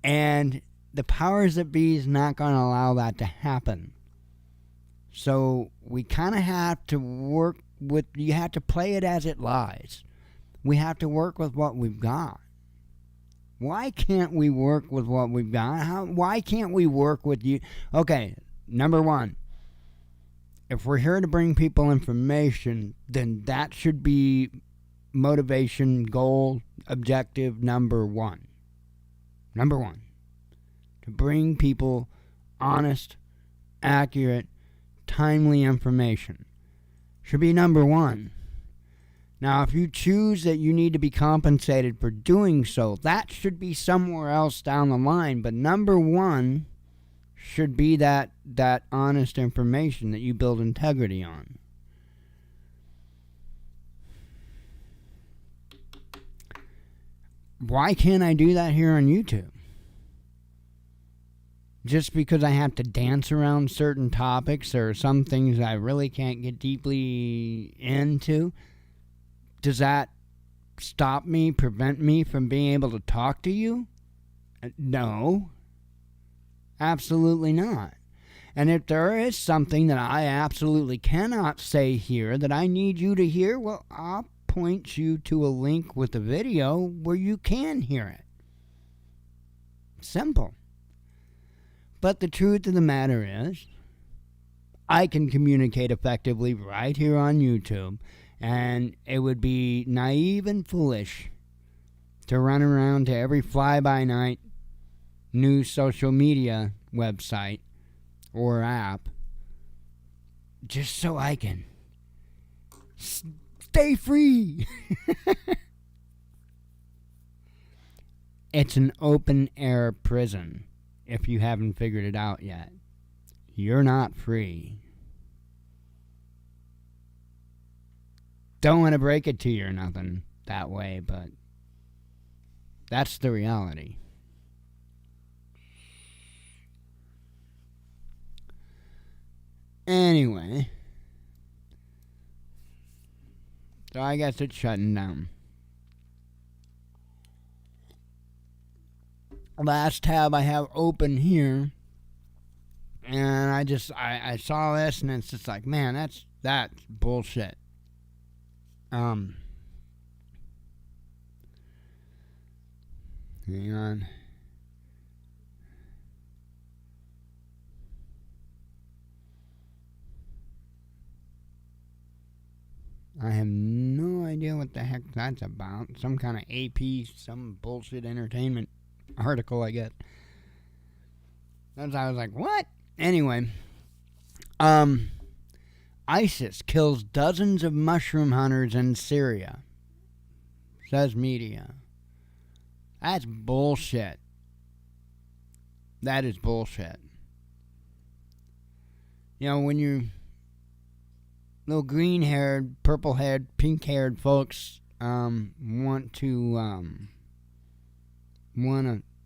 And the powers that be is not going to allow that to happen. So we kind of have to work with, you have to play it as it lies. We have to work with what we've got. Why can't we work with what we've got? Why can't we work with you? Okay, number one, if we're here to bring people information, then that should be motivation, goal, objective number one. Number one. To bring people honest, accurate, timely information should be number one. Now, if you choose that you need to be compensated for doing so, that should be somewhere else down the line. But number one should be that honest information that you build integrity on. Why can't I do that here on YouTube? Just because I have to dance around certain topics or some things I really can't get deeply into, does that stop me, prevent me from being able to talk to you? No. Absolutely not. And if there is something that I absolutely cannot say here that I need you to hear, well, I'll point you to a link with a video where you can hear it. Simple. But the truth of the matter is, I can communicate effectively right here on YouTube, and it would be naive and foolish to run around to every fly-by-night new social media website or app just so I can stay free. It's an open-air prison. If you haven't figured it out yet, you're not free. Don't want to break it to you or nothing that way, but that's the reality. Anyway, so I guess it's shutting down. Last tab I have open here, and I saw this, and it's just like, man, that's bullshit. Hang on. I have no idea what the heck that's about. Some kind of AP, some bullshit entertainment article, I guess. I was like, what? Anyway, ISIS kills dozens of mushroom hunters in Syria, says media. That's bullshit. That is bullshit. You know, when you little green-haired, purple-haired, pink-haired folks want to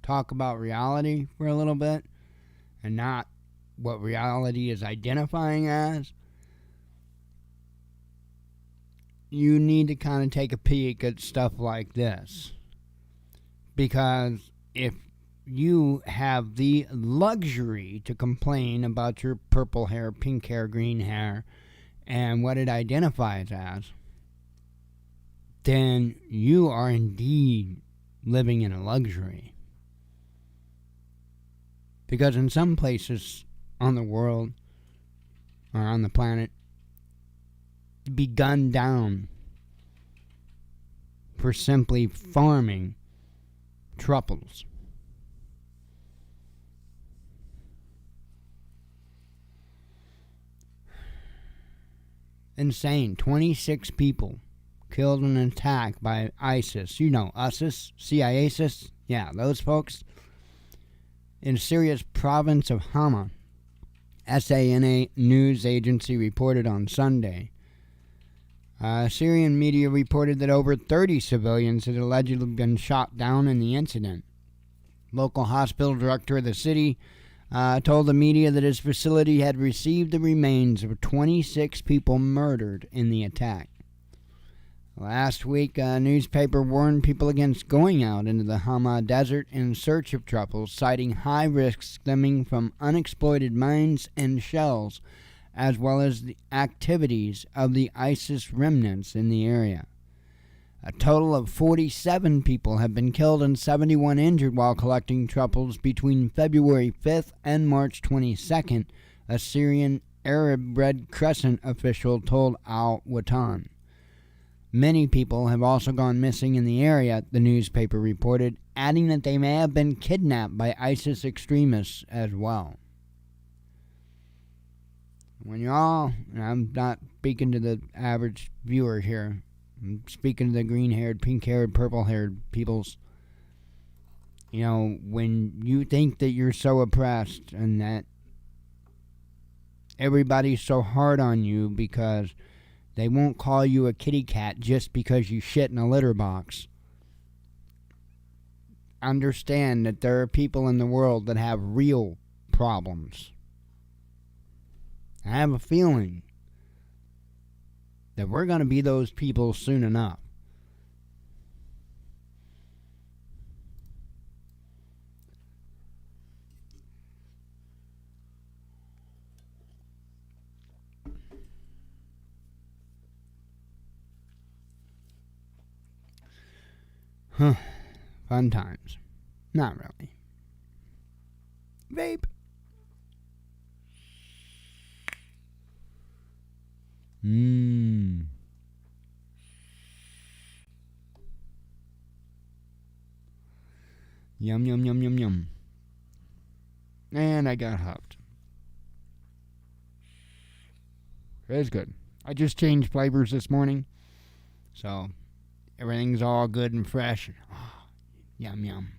talk about reality for a little bit and not what reality is identifying as, you need to kind of take a peek at stuff like this. Because if you have the luxury to complain about your purple hair, pink hair, green hair, and what it identifies as, then you are indeed living in a luxury. Because in some places on the world or on the planet be gunned down for simply farming truffles. Insane. 26 people killed in an attack by ISIS. You know, ISIS, CIA-sis. Yeah, those folks. In Syria's province of Hama, SANA news agency reported on Sunday. Syrian media reported that over 30 civilians had allegedly been shot down in the incident. Local hospital director of the city told the media that his facility had received the remains of 26 people murdered in the attack. Last week, a newspaper warned people against going out into the Hama Desert in search of truffles, citing high risks stemming from unexploited mines and shells, as well as the activities of the ISIS remnants in the area. A total of 47 people have been killed and 71 injured while collecting truffles between February 5th and March 22nd, a Syrian Arab Red Crescent official told Al Watan. Many people have also gone missing in the area, the newspaper reported, adding that they may have been kidnapped by ISIS extremists as well. When y'all, and I'm not speaking to the average viewer here, I'm speaking to the green-haired, pink-haired, purple-haired peoples, you know, when you think that you're so oppressed and that everybody's so hard on you because they won't call you a kitty cat just because you shit in a litter box, understand that there are people in the world that have real problems. I have a feeling that we're going to be those people soon enough. Huh. Fun times. Not really. Vape. Yum, yum, yum, yum, yum. And I got hooked. It was good. I just changed flavors this morning, so everything's all good and fresh. Oh, yum, yum.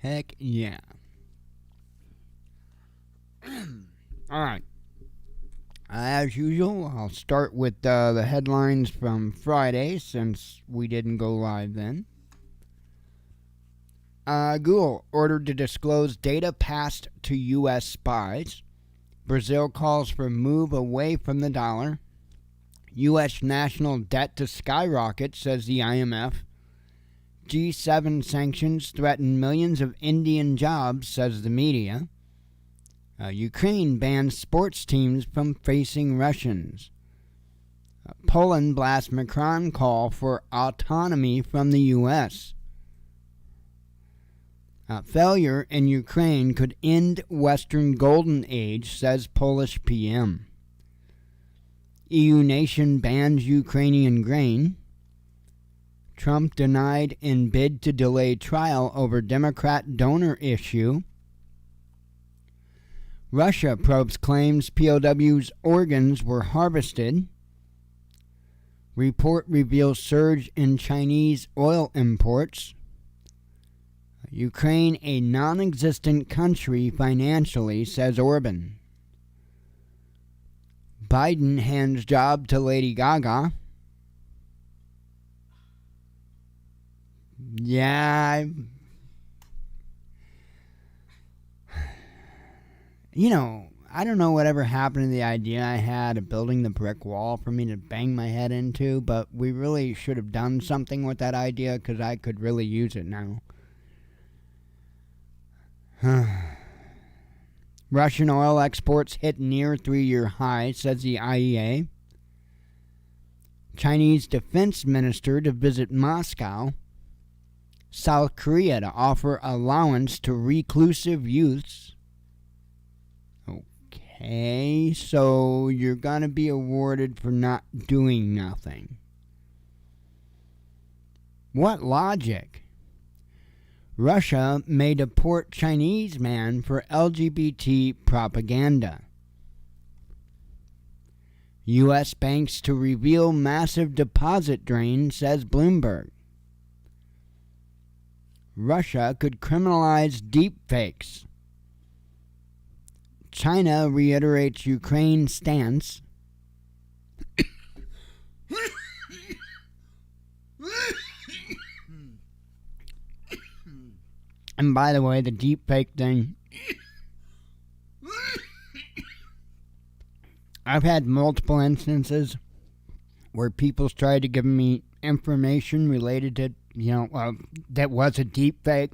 Heck yeah. All right. As usual, I'll start with the headlines from Friday since we didn't go live then. Google ordered to disclose data passed to U.S. spies. Brazil calls for move away from the dollar. U.S. national debt to skyrocket, says the IMF. G7 sanctions threaten millions of Indian jobs, says the media. Ukraine bans sports teams from facing Russians. Poland blasts Macron call for autonomy from the U.S. Failure in Ukraine could end Western Golden Age, says Polish PM. EU nation bans Ukrainian grain. Trump denied in bid to delay trial over Democrat donor issue. Russia probes claims POW's organs were harvested. Report reveals surge in Chinese oil imports. Ukraine a non-existent country financially, says Orban. Biden hands job to Lady Gaga. Yeah, I don't know whatever happened to the idea I had of building the brick wall for me to bang my head into, but we really should have done something with that idea because I could really use it now. Russian oil exports hit near 3-year high, says the IEA. Chinese defense minister to visit Moscow, South Korea to offer allowance to reclusive youths. Okay, so you're going to be awarded for not doing nothing. What logic? Russia may deport Chinese man for LGBT propaganda. U.S. banks to reveal massive deposit drain, says Bloomberg. Russia could criminalize deepfakes. China reiterates Ukraine's stance. And by the way, the deepfake thing, I've had multiple instances where people's tried to give me information related to, that was a deepfake,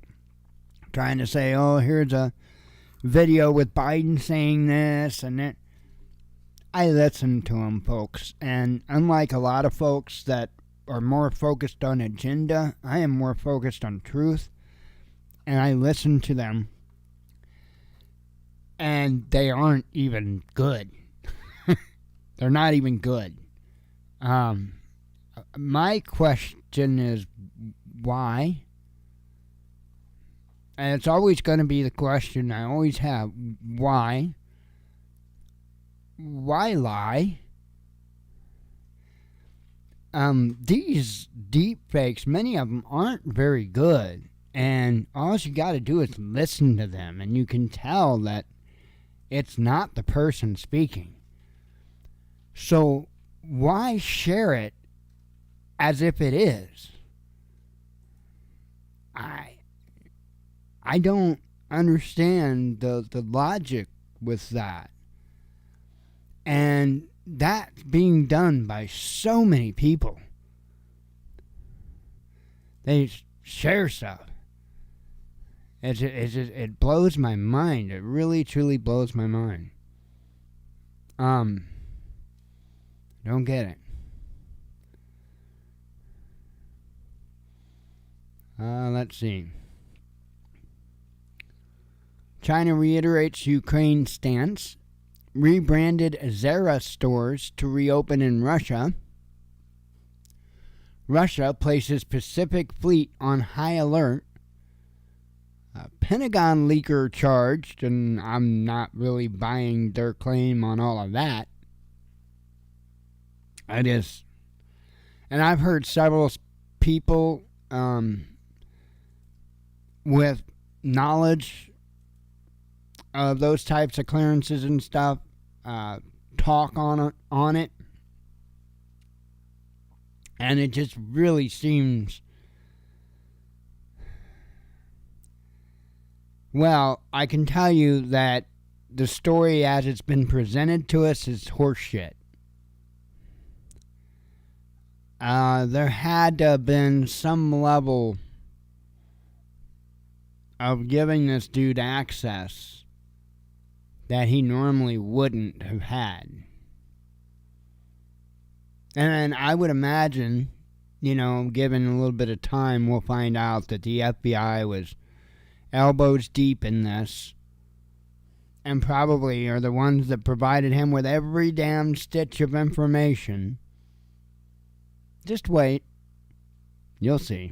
trying to say, oh, here's a video with Biden saying this and that. I listen to them, folks, and unlike a lot of folks that are more focused on agenda, I am more focused on truth, and I listen to them, and they aren't even good. They're not even good. My question is, why? And it's always going to be the question I always have. Why? Why lie? These deep fakes, many of them aren't very good. And all you got to do is listen to them. And you can tell that it's not the person speaking. So why share it as if it is? I don't understand the logic with that. And that's being done by so many people. They share stuff. It blows my mind. It really, truly blows my mind. Don't get it. Let's see. China reiterates Ukraine's stance. Rebranded Zara stores to reopen in Russia. Russia places Pacific Fleet on high alert. Pentagon leaker charged, and I'm not really buying their claim on all of that. And I've heard several people with knowledge of those types of clearances and stuff talk on it, and it just really seems, well, I can tell you that the story as it's been presented to us is horseshit. There had to have been some level of giving this dude access that he normally wouldn't have had. And I would imagine, given a little bit of time, we'll find out that the FBI was elbows deep in this, and probably are the ones that provided him with every damn stitch of information. Just wait. You'll see.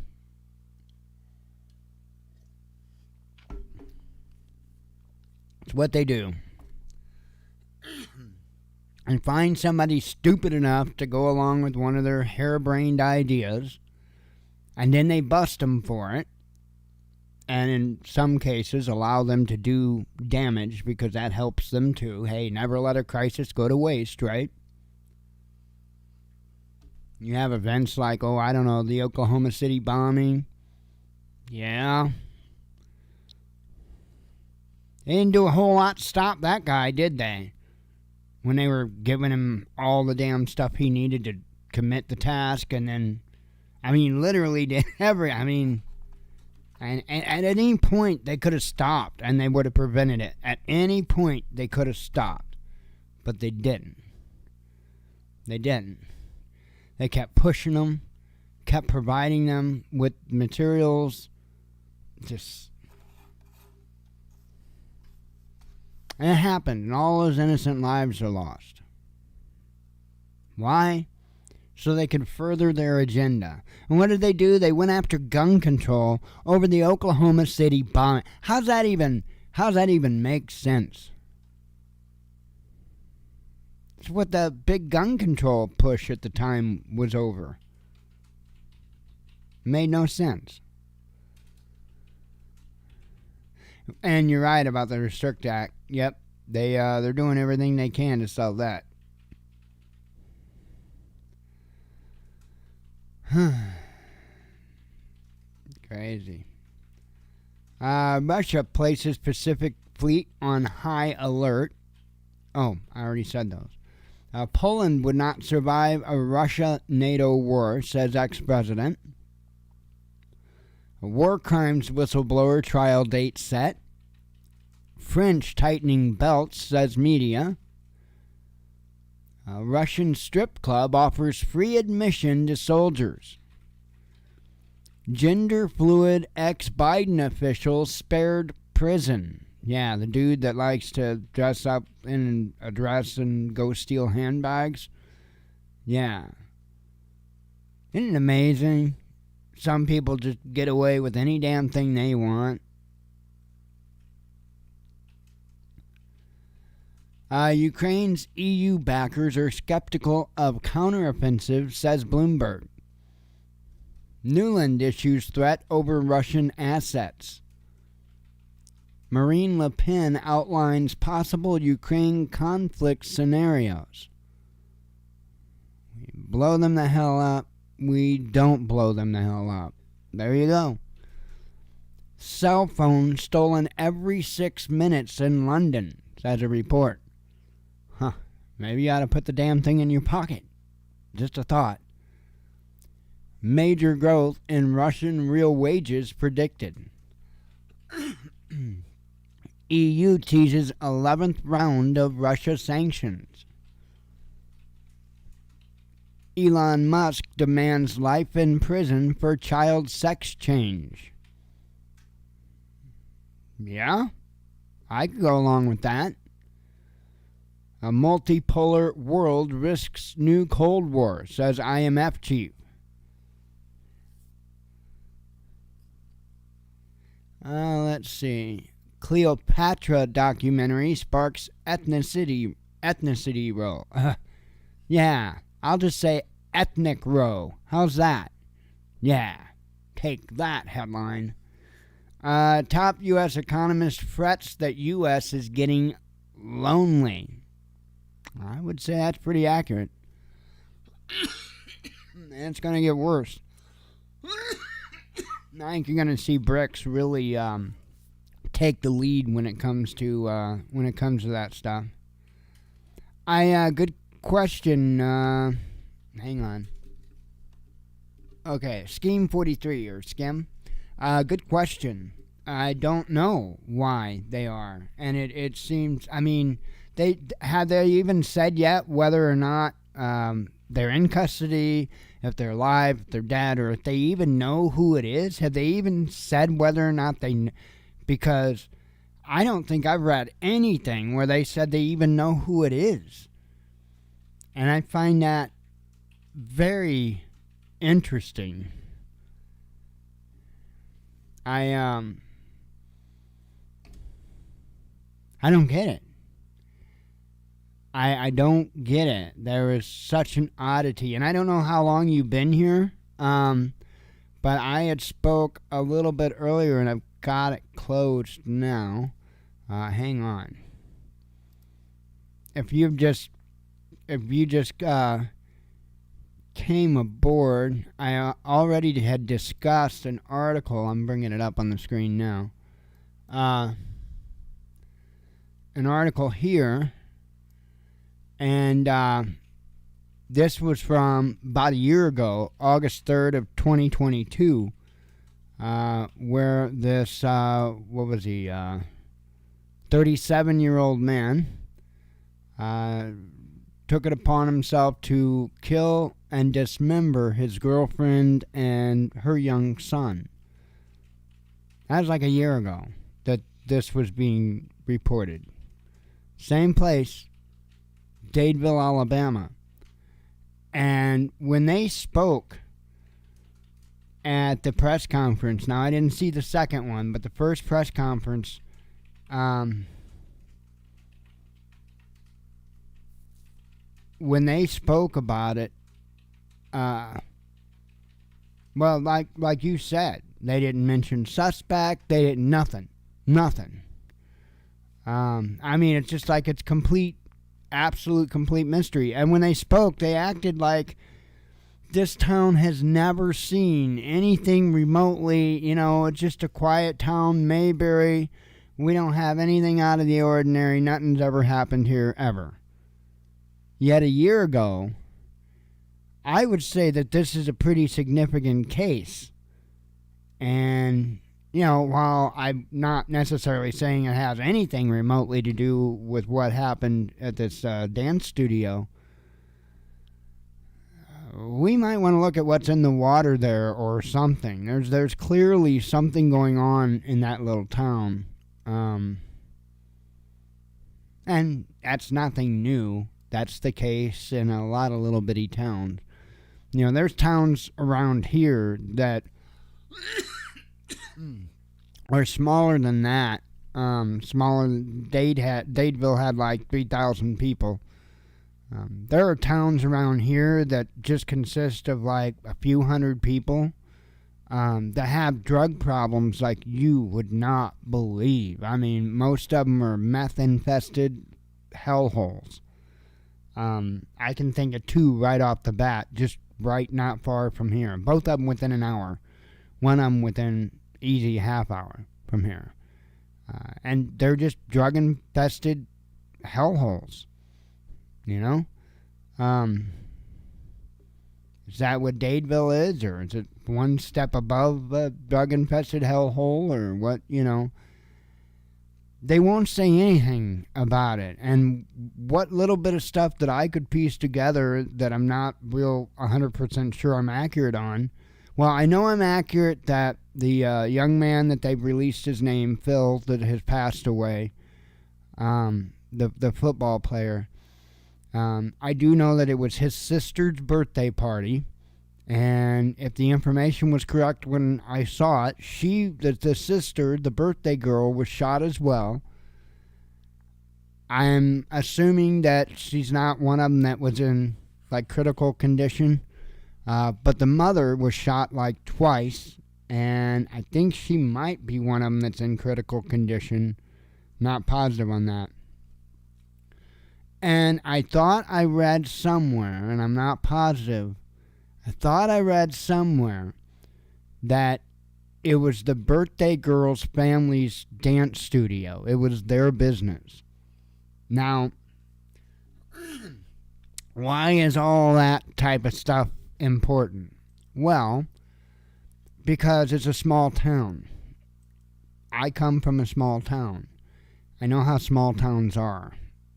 It's what they do. And find somebody stupid enough to go along with one of their harebrained ideas, and then they bust them for it, and in some cases allow them to do damage because that helps them too. Hey, never let a crisis go to waste, right? You have events like, the Oklahoma City bombing. Yeah. They didn't do a whole lot to stop that guy, did they? When they were giving him all the damn stuff he needed to commit the task, and then, literally did and at any point they could have stopped, and they would have prevented it. At any point they could have stopped, but they didn't. They didn't. They kept pushing them, kept providing them with materials. And it happened, and all those innocent lives are lost. Why? So they could further their agenda. And what did they do? They went after gun control over the Oklahoma City bombing. How's that even make sense? It's what the big gun control push at the time was over. Made no sense. And you're right about the Restrict Act. Yep, they're doing everything they can to sell that. Crazy. Russia places Pacific Fleet on high alert. Oh, I already said those. Poland would not survive a Russia-NATO war, says ex-president. A war crimes whistleblower trial date set. French tightening belts, says media. A Russian strip club offers free admission to soldiers. Gender fluid ex-Biden official spared prison. Yeah, the dude that likes to dress up in a dress and go steal handbags. Yeah. Isn't it amazing? Some people just get away with any damn thing they want. Ukraine's EU backers are skeptical of counteroffensive, says Bloomberg. Nuland issues threat over Russian assets. Marine Le Pen outlines possible Ukraine conflict scenarios. We blow them the hell up. We don't blow them the hell up. There you go. Cell phone stolen every 6 minutes in London, says a report. Huh. Maybe you ought to put the damn thing in your pocket. Just a thought. Major growth in Russian real wages predicted. EU teases 11th round of Russia sanctions. Elon Musk demands life in prison for child sex change. Yeah, I could go along with that. A multipolar world risks new Cold War, says IMF chief. Let's see. Cleopatra documentary sparks ethnicity row. Yeah, I'll just say ethnic row. How's that? Yeah, take that headline. Top U.S. economist frets that U.S. is getting lonely. I would say that's pretty accurate. And it's going to get worse. I think you're going to see BRICS really take the lead when it comes to that stuff. Good question. Hang on. Okay, Scheme 43 or Skim. Good question. I don't know why they are, and it seems. I mean, they even said yet whether or not they're in custody, if they're alive, if they're dead, or if they even know who it is? Have they even said whether or not they? Because I don't think I've read anything where they said they even know who it is, and I find that very interesting. I don't get it. I don't get it. There is such an oddity. And I don't know how long you've been here, but I had spoke a little bit earlier, and I've got it closed now. Hang on. If you just came aboard, I already had discussed an article. I'm bringing it up on the screen now. An article here, and this was from about a year ago, August 3rd of 2022, where this, 37-year-old man took it upon himself to kill and dismember his girlfriend and her young son. That was like a year ago that this was being reported. Same place, Dadeville, Alabama. And when they spoke at the press conference, now I didn't see the second one, but the first press conference, when they spoke about it, well, like you said, they didn't mention suspect. They didn't nothing. I mean, it's just like it's absolute complete mystery. And when they spoke, they acted like this town has never seen anything remotely. It's just a quiet town, Mayberry. We don't have anything out of the ordinary. Nothing's ever happened here ever. Yet a year ago, I would say that this is a pretty significant case. And, while I'm not necessarily saying it has anything remotely to do with what happened at this dance studio, we might want to look at what's in the water there or something. There's clearly something going on in that little town. And that's nothing new. That's the case in a lot of little bitty towns. There's towns around here that are smaller than that. Smaller. Dadeville had like 3,000 people. There are towns around here that just consist of like a few hundred people that have drug problems like you would not believe. I mean, most of them are meth-infested hellholes. I can think of two right off the bat, just right not far from here. Both of them within an hour. One of them within easy half hour from here. And they're just drug-infested hellholes. Is that what Dadeville is? Or is it one step above a drug-infested hellhole? Or what, They won't say anything about it. And what little bit of stuff that I could piece together that I'm not real 100% sure I'm accurate on. Well, I know I'm accurate that the young man that they've released his name, Phil, that has passed away, the football player, I do know that it was his sister's birthday party. And if the information was correct when I saw it, the sister, the birthday girl, was shot as well. I'm assuming that she's not one of them that was in like critical condition. But the mother was shot like twice, and I think she might be one of them that's in critical condition. Not positive on that. And I thought I read somewhere, and I'm not positive, I thought I read somewhere that it was the birthday girl's family's dance studio. It was their business. Now, why is all that type of stuff important? Well, because it's a small town. I come from a small town. I know how small towns are.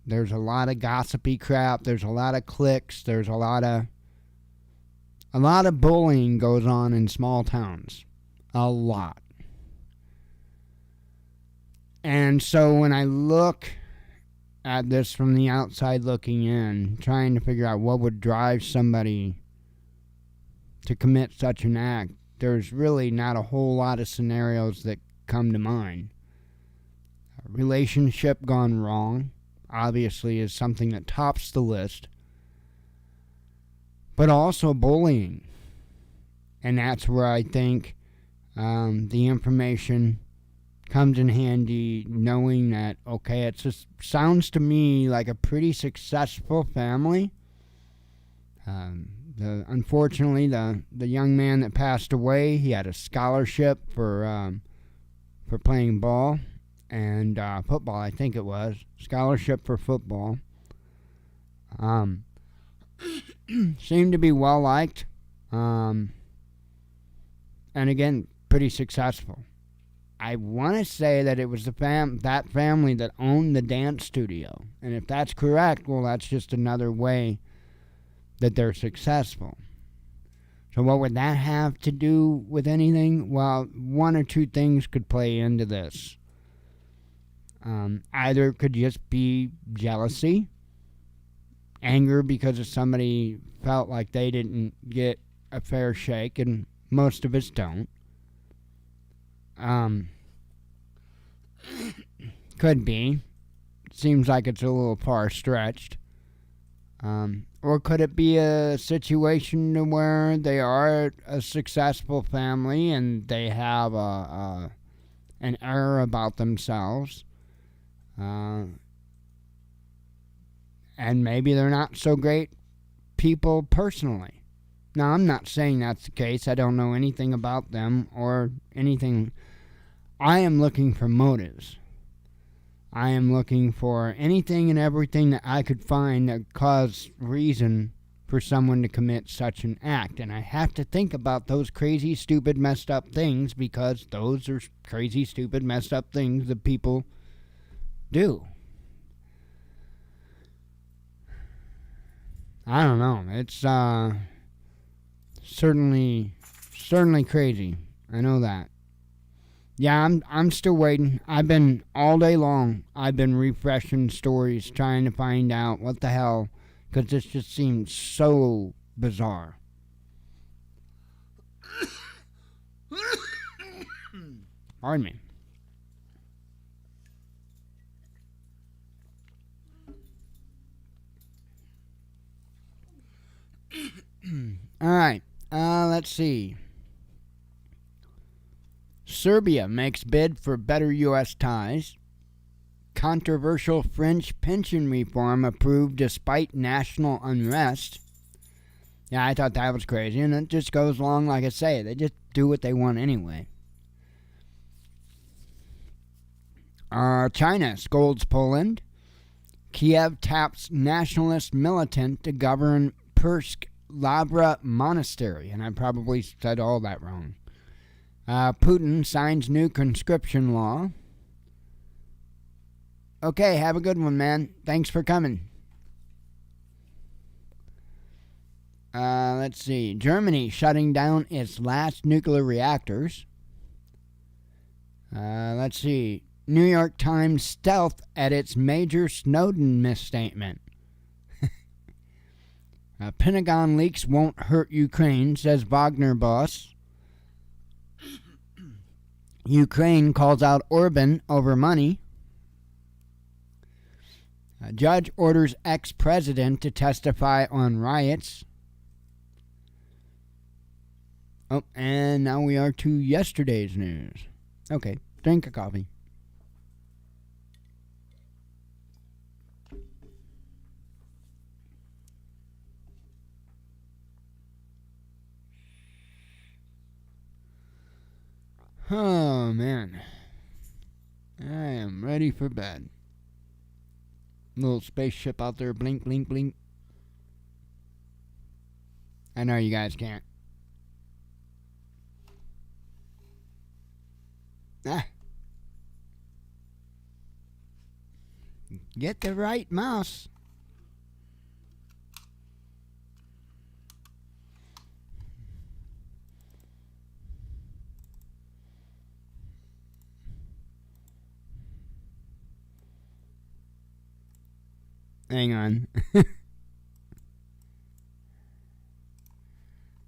There's a lot of gossipy crap. There's a lot of cliques. There's a lot of bullying goes on in small towns. A lot. And so when I look at this from the outside looking in, trying to figure out what would drive somebody to commit such an act, there's really not a whole lot of scenarios that come to mind. A relationship gone wrong, obviously, is something that tops the list. But also bullying. And that's where I think the information comes in handy, knowing that, okay, it just sounds to me like a pretty successful family. Unfortunately, the young man that passed away, he had a scholarship for playing ball and football, I think it was. Scholarship for football. Seemed to be well liked. And again, pretty successful. I want to say that it was that family that owned the dance studio. And if that's correct, well, that's just another way that they're successful. So what would that have to do with anything? Well, one or two things could play into this. Either it could just be jealousy, anger because if somebody felt like they didn't get a fair shake, and most of us don't. Could be. Seems like it's a little far-stretched. Or could it be a situation where they are a successful family and they have an error about themselves? And maybe they're not so great people personally. Now, I'm not saying that's the case. I don't know anything about them or anything. I am looking for motives. I am looking for anything and everything that I could find that caused reason for someone to commit such an act. And I have to think about those crazy, stupid, messed up things because those are crazy, stupid, messed up things that people do. I don't know. It's certainly crazy. I know that. Yeah, I'm still waiting. I've been all day long. I've been refreshing stories, trying to find out what the hell, because this just seems so bizarre. Pardon me. All right. Let's see. Serbia makes bid for better U.S. ties. Controversial French pension reform approved despite national unrest. Yeah, I thought that was crazy, and it just goes along like I say. They just do what they want anyway. China scolds Poland. Kiev taps nationalist militant to govern Persk Lavra Monastery, and I probably said all that wrong. Putin signs new conscription law. Okay, have a good one, man. Thanks for coming. Let's see. Germany shutting down its last nuclear reactors. Let's see. New York Times stealth edits major Snowden misstatement. Pentagon leaks won't hurt Ukraine, says Wagner boss. Ukraine calls out Orban over money. A judge orders ex-president to testify on riots. Oh, and now we are to yesterday's news. Okay, drink a coffee. Oh, man. I am ready for bed. Little spaceship out there, blink, blink, blink. I know you guys can't. Get the right mouse. Hang on.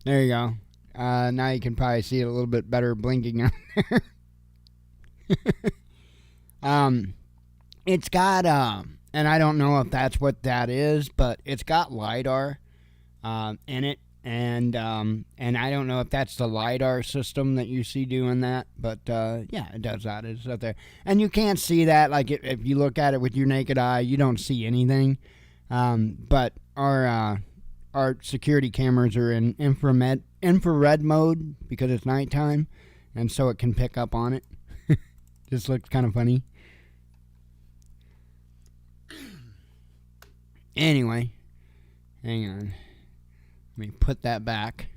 There you go. Now you can probably see it a little bit better blinking on there. It's got, and I don't know if that's what that is, but it's got LiDAR in it. And I don't know if that's the LiDAR system that you see doing that, but yeah, it does that. It's out there. And you can't see that. Like, if you look at it with your naked eye, you don't see anything. But our security cameras are in infrared mode because it's nighttime, and so it can pick up on it. Just looks kind of funny. Anyway, hang on. Let me put that back.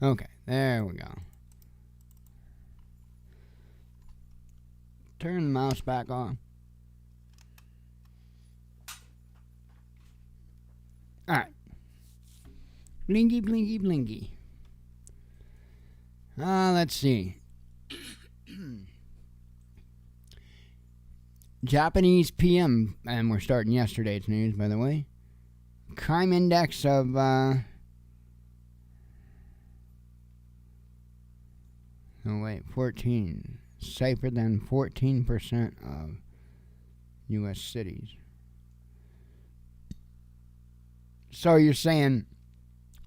Okay, there we go. turn the mouse back on. Alright. Blinky, blinky, blinky. Let's see. Japanese PM, and we're starting yesterday's news, by the way. Crime index of, 14. Safer than 14% of U.S. cities. So you're saying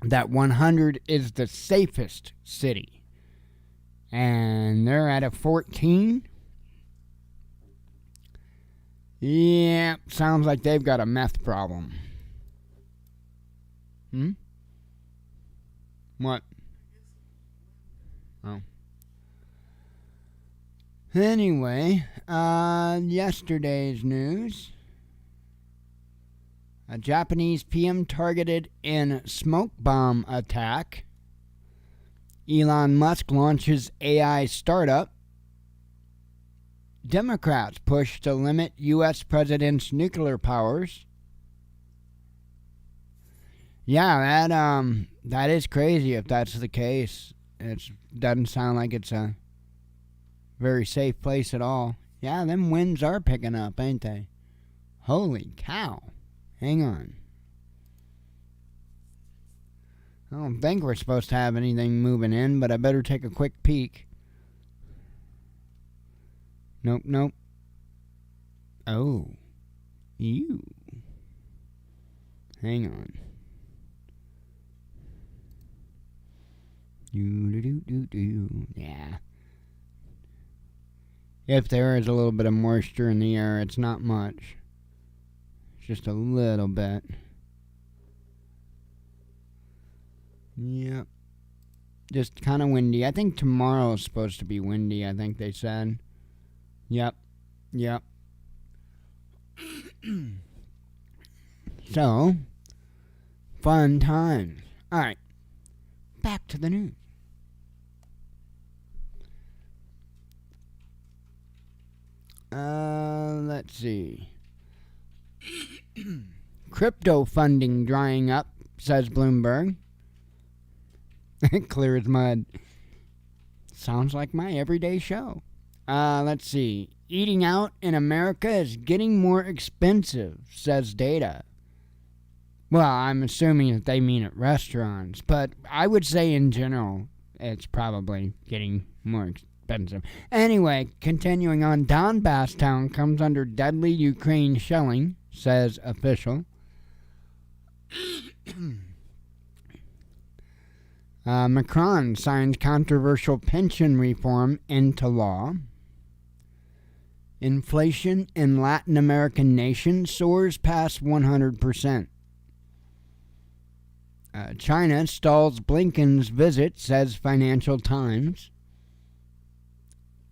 that 100 is the safest city, and they're at a 14? Yeah, sounds like they've got a meth problem. What? Oh. Anyway, yesterday's news. A Japanese PM targeted in smoke bomb attack. Elon Musk launches AI startup. Democrats push to limit U.S. president's nuclear powers. Yeah, that is crazy if that's the case. It doesn't sound like it's a very safe place at all. Yeah, them winds are picking up, ain't they? Holy cow. Hang on. I don't think we're supposed to have anything moving in, but I better take a quick peek. Nope. Oh. Ew. Hang on. Yeah. If there is a little bit of moisture in the air, it's not much. It's just a little bit. Yep. Just kind of windy. I think tomorrow is supposed to be windy, I think they said. Yep. So, fun times. Alright. Back to the news. Let's see. Crypto funding drying up, says Bloomberg. Clear as mud. Sounds like my everyday show. Let's see. Eating out in America is getting more expensive, says data. Well, I'm assuming that they mean at restaurants, but I would say in general, it's probably getting more expensive. Anyway, continuing on, Donbass town comes under deadly Ukraine shelling, says official. Macron signs controversial pension reform into law. Inflation in Latin American nations soars past 100%. China stalls Blinken's visit, says Financial Times.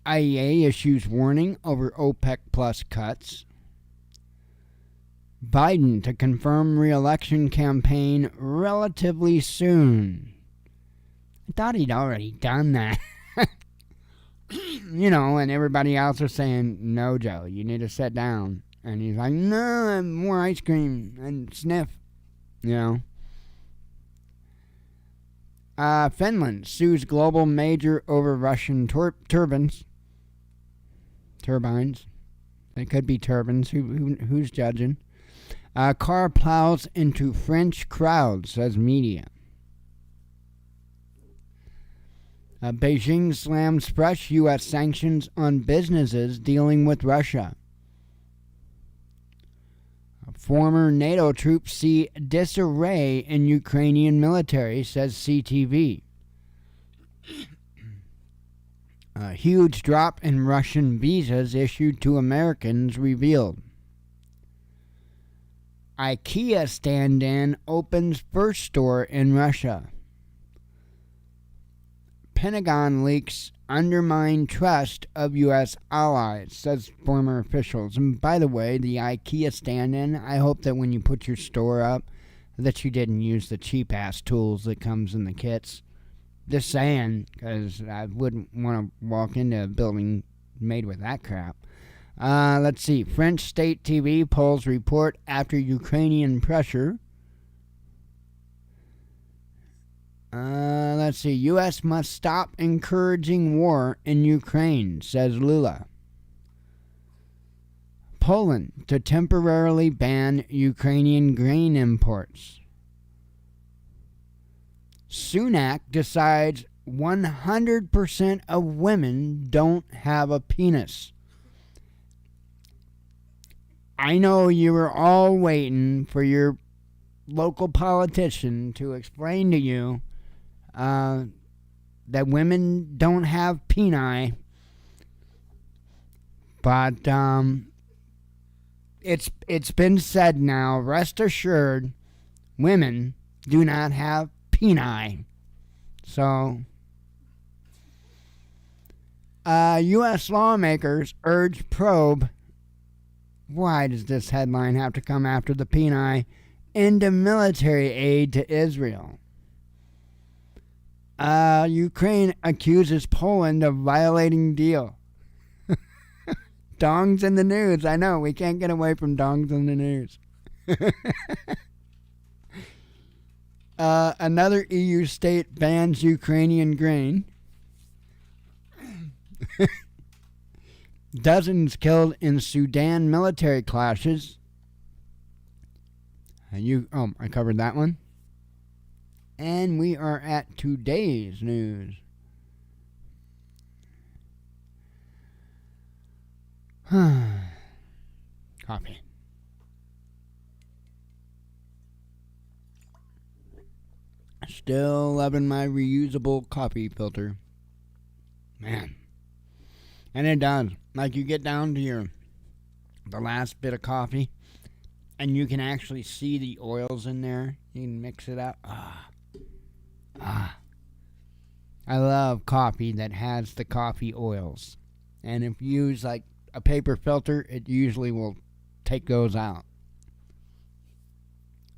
IEA issues warning over OPEC Plus cuts. Biden to confirm re-election campaign relatively soon. I thought he'd already done that. You know, and everybody else is saying, no, Joe, you need to sit down. And he's like, no, more ice cream and sniff. You know. Finland sues global major over Russian turbines. Turbines. They could be turbines. Who's judging? Car plows into French crowd, says media. Beijing slams fresh U.S. sanctions on businesses dealing with Russia. Former NATO troops see disarray in Ukrainian military, says CTV. A huge drop in Russian visas issued to Americans revealed. IKEA stand-in opens first store in Russia. Pentagon leaks undermine trust of U.S. allies, says former officials. And by the way, the IKEA stand-in, I hope that when you put your store up, that you didn't use the cheap-ass tools that comes in the kits. Just saying, because I wouldn't want to walk into a building made with that crap. Let's see. French state TV polls report after Ukrainian pressure. Let's see. U.S. must stop encouraging war in Ukraine, says Lula. Poland to temporarily ban Ukrainian grain imports. Sunak decides 100% of women don't have a penis. I know you were all waiting for your local politician to explain to you that women don't have peni, but it's been said now. Rest assured, women do not have peni. So, U.S. lawmakers urge probe. Why does this headline have to come after the peni? Into military aid to Israel. Ukraine accuses Poland of violating deal. Dongs in the news. I know, we can't get away from dongs in the news. Another EU state bans Ukrainian grain. Dozens killed in Sudan military clashes. I covered that one. And we are at today's news. Coffee. Still loving my reusable coffee filter. Man. And it does. Like, you get down to the last bit of coffee, and you can actually see the oils in there. You can mix it up. I love coffee that has the coffee oils. And if you use, like, a paper filter, it usually will take those out.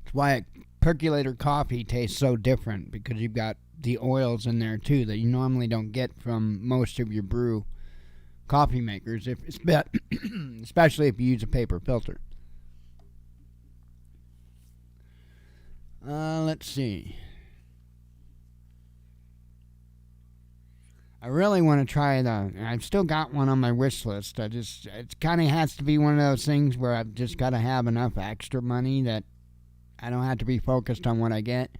That's why a percolator coffee tastes so different, because you've got the oils in there, too, that you normally don't get from most of your brew coffee makers, especially if you use a paper filter. Let's see. I really want to try I've still got one on my wish list. It kind of has to be one of those things where I've just got to have enough extra money that I don't have to be focused on what I get.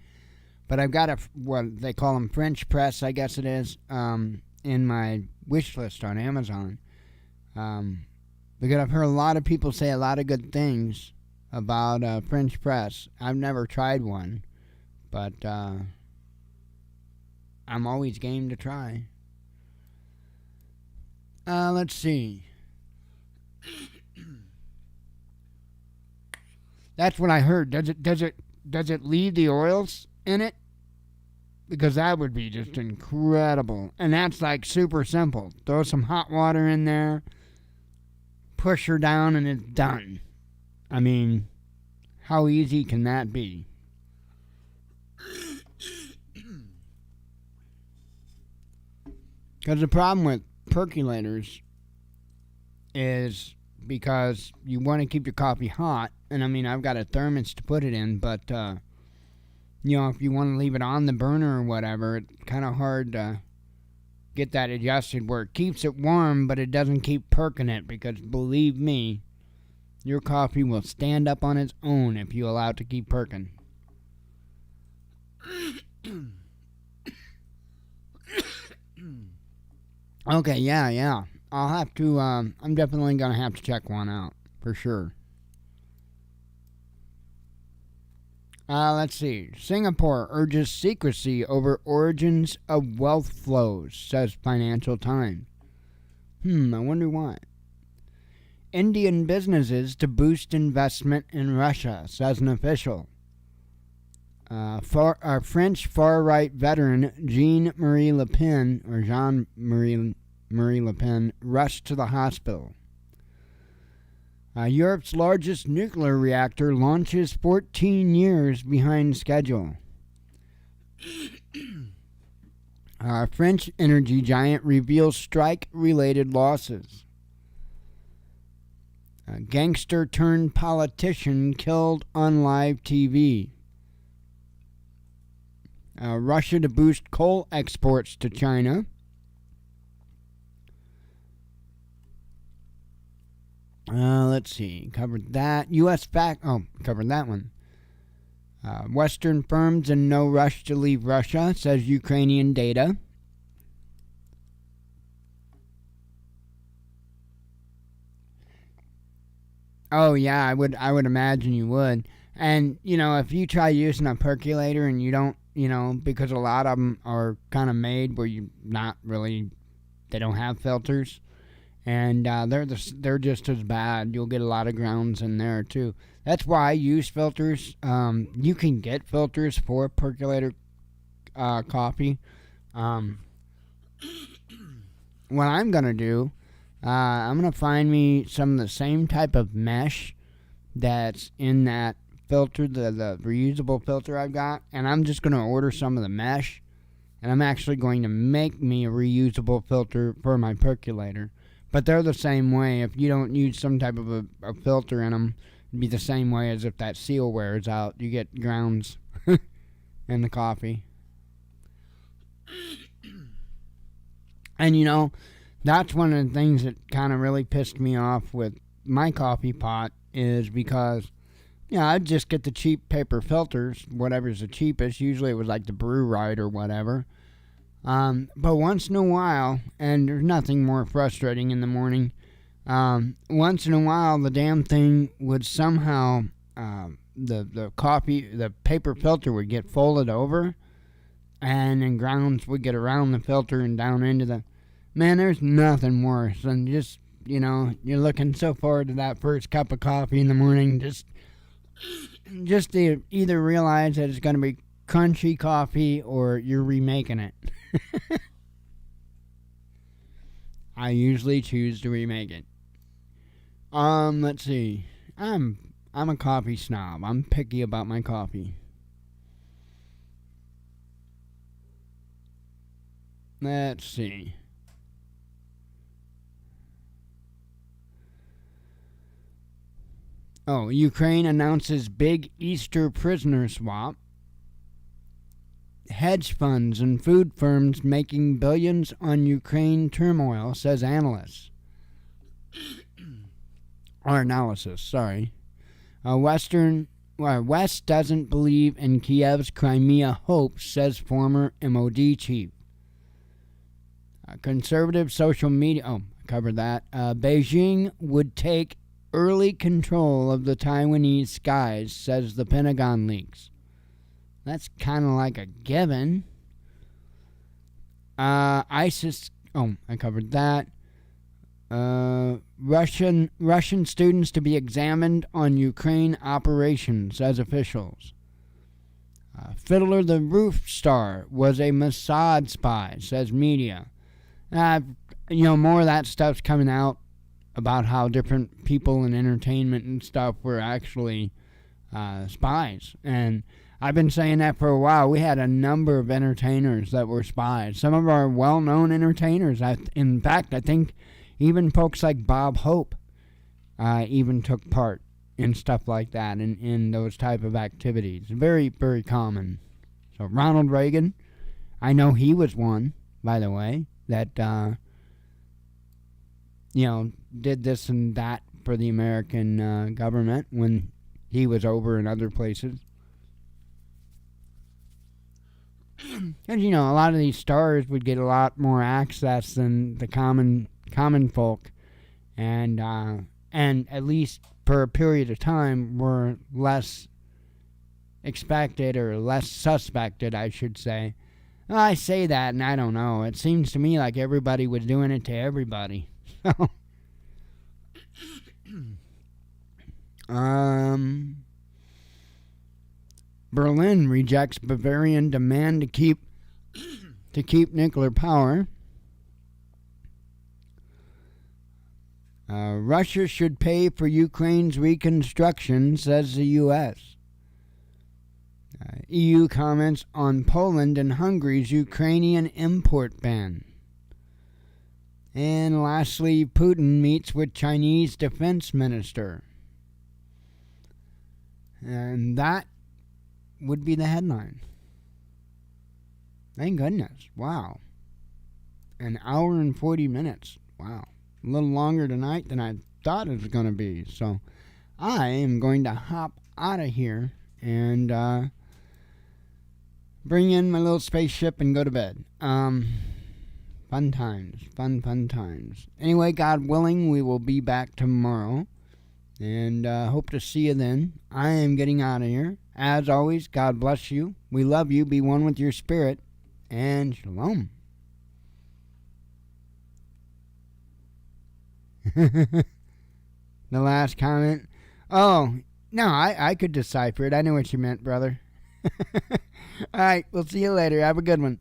But I've got what they call them French press, I guess it is, in my wish list on Amazon. Because I've heard a lot of people say a lot of good things about French press. I've never tried one, but I'm always game to try. Let's see. That's what I heard. Does it leave the oils in it? Because that would be just incredible. And that's like super simple. Throw some hot water in there, push her down, and it's done. I mean, how easy can that be? Because the problem with percolators is because you want to keep your coffee hot. And I mean, I've got a thermos to put it in, but if you want to leave it on the burner or whatever, it's kind of hard to get that adjusted where it keeps it warm, but it doesn't keep perking it, because believe me, your coffee will stand up on its own if you allow it to keep perking. Okay, yeah. I'll have to, I'm definitely going to have to check one out, for sure. Let's see. Singapore urges secrecy over origins of wealth flows, says Financial Times. I wonder why. Indian businesses to boost investment in Russia, says an official. French far-right veteran Jean-Marie Le Pen rushed to the hospital. Europe's largest nuclear reactor launches 14 years behind schedule. French energy giant reveals strike-related losses. Gangster turned politician killed on live TV. Russia to boost coal exports to China. Let's see. Covered that. Covered that one. Western firms in no rush to leave Russia, says Ukrainian data. Oh yeah, I would imagine you would. And if you try using a percolator and you don't, because a lot of them are kind of made where they don't have filters, and they're just as bad. You'll get a lot of grounds in there too. That's why I use filters. You can get filters for percolator coffee. What I'm gonna do, I'm gonna find me some of the same type of mesh that's in that filter, the reusable filter I've got, and I'm just gonna order some of the mesh, and I'm actually going to make me a reusable filter for my percolator. But they're the same way. If you don't use some type of a filter in them, it'd be the same way as if that seal wears out. You get grounds in the coffee. And that's one of the things that kind of really pissed me off with my coffee pot, is because I'd just get the cheap paper filters, whatever's the cheapest. Usually it was like the Brew Right or whatever. But once in a while, and there's nothing more frustrating in the morning, once in a while the damn thing would somehow, the paper filter would get folded over, and then grounds would get around the filter and down into the... Man, there's nothing worse than just, you're looking so forward to that first cup of coffee in the morning, just to either realize that it's going to be crunchy coffee or you're remaking it. I usually choose to remake it. Let's see. I'm a coffee snob. I'm picky about my coffee. Let's see. Oh, Ukraine announces big Easter prisoner swap. Hedge funds and food firms making billions on Ukraine turmoil, says analysts. Or analysis, sorry. West doesn't believe in Kiev's Crimea hopes, says former MOD chief. Conservative social media... Oh, I covered that. Beijing would take early control of the Taiwanese skies, says the Pentagon leaks. That's kind of like a given. ISIS... Oh, I covered that. Russian students to be examined on Ukraine operations, as officials. Fiddler the Roof star was a Mossad spy, says media. More of that stuff's coming out about how different people in entertainment and stuff were actually spies. And I've been saying that for a while. We had a number of entertainers that were spies. Some of our well-known entertainers. In fact, I think even folks like Bob Hope even took part in stuff like that, in those type of activities. Very, very common. So Ronald Reagan, I know he was one, by the way, that did this and that for the American government when he was over in other places. And a lot of these stars would get a lot more access than the common folk, and at least for a period of time were less expected, or less suspected, I should say. Well, I say that, and I don't know. It seems to me like everybody was doing it to everybody. Berlin rejects Bavarian demand to keep nuclear power. Russia should pay for Ukraine's reconstruction, says the U.S. EU comments on Poland and Hungary's Ukrainian import ban. And lastly, Putin meets with Chinese defense minister. And that would be the headline. Thank goodness. Wow. An hour and 40 minutes. Wow. A little longer tonight than I thought it was going to be. So I am going to hop out of here and bring in my little spaceship and go to bed. Fun times. Fun times. Anyway, God willing, we will be back tomorrow. And hope to see you then. I am getting out of here. As always, God bless you. We love you. Be one with your spirit. And shalom. The last comment. Oh, no, I could decipher it. I know what you meant, brother. All right, we'll see you later. Have a good one.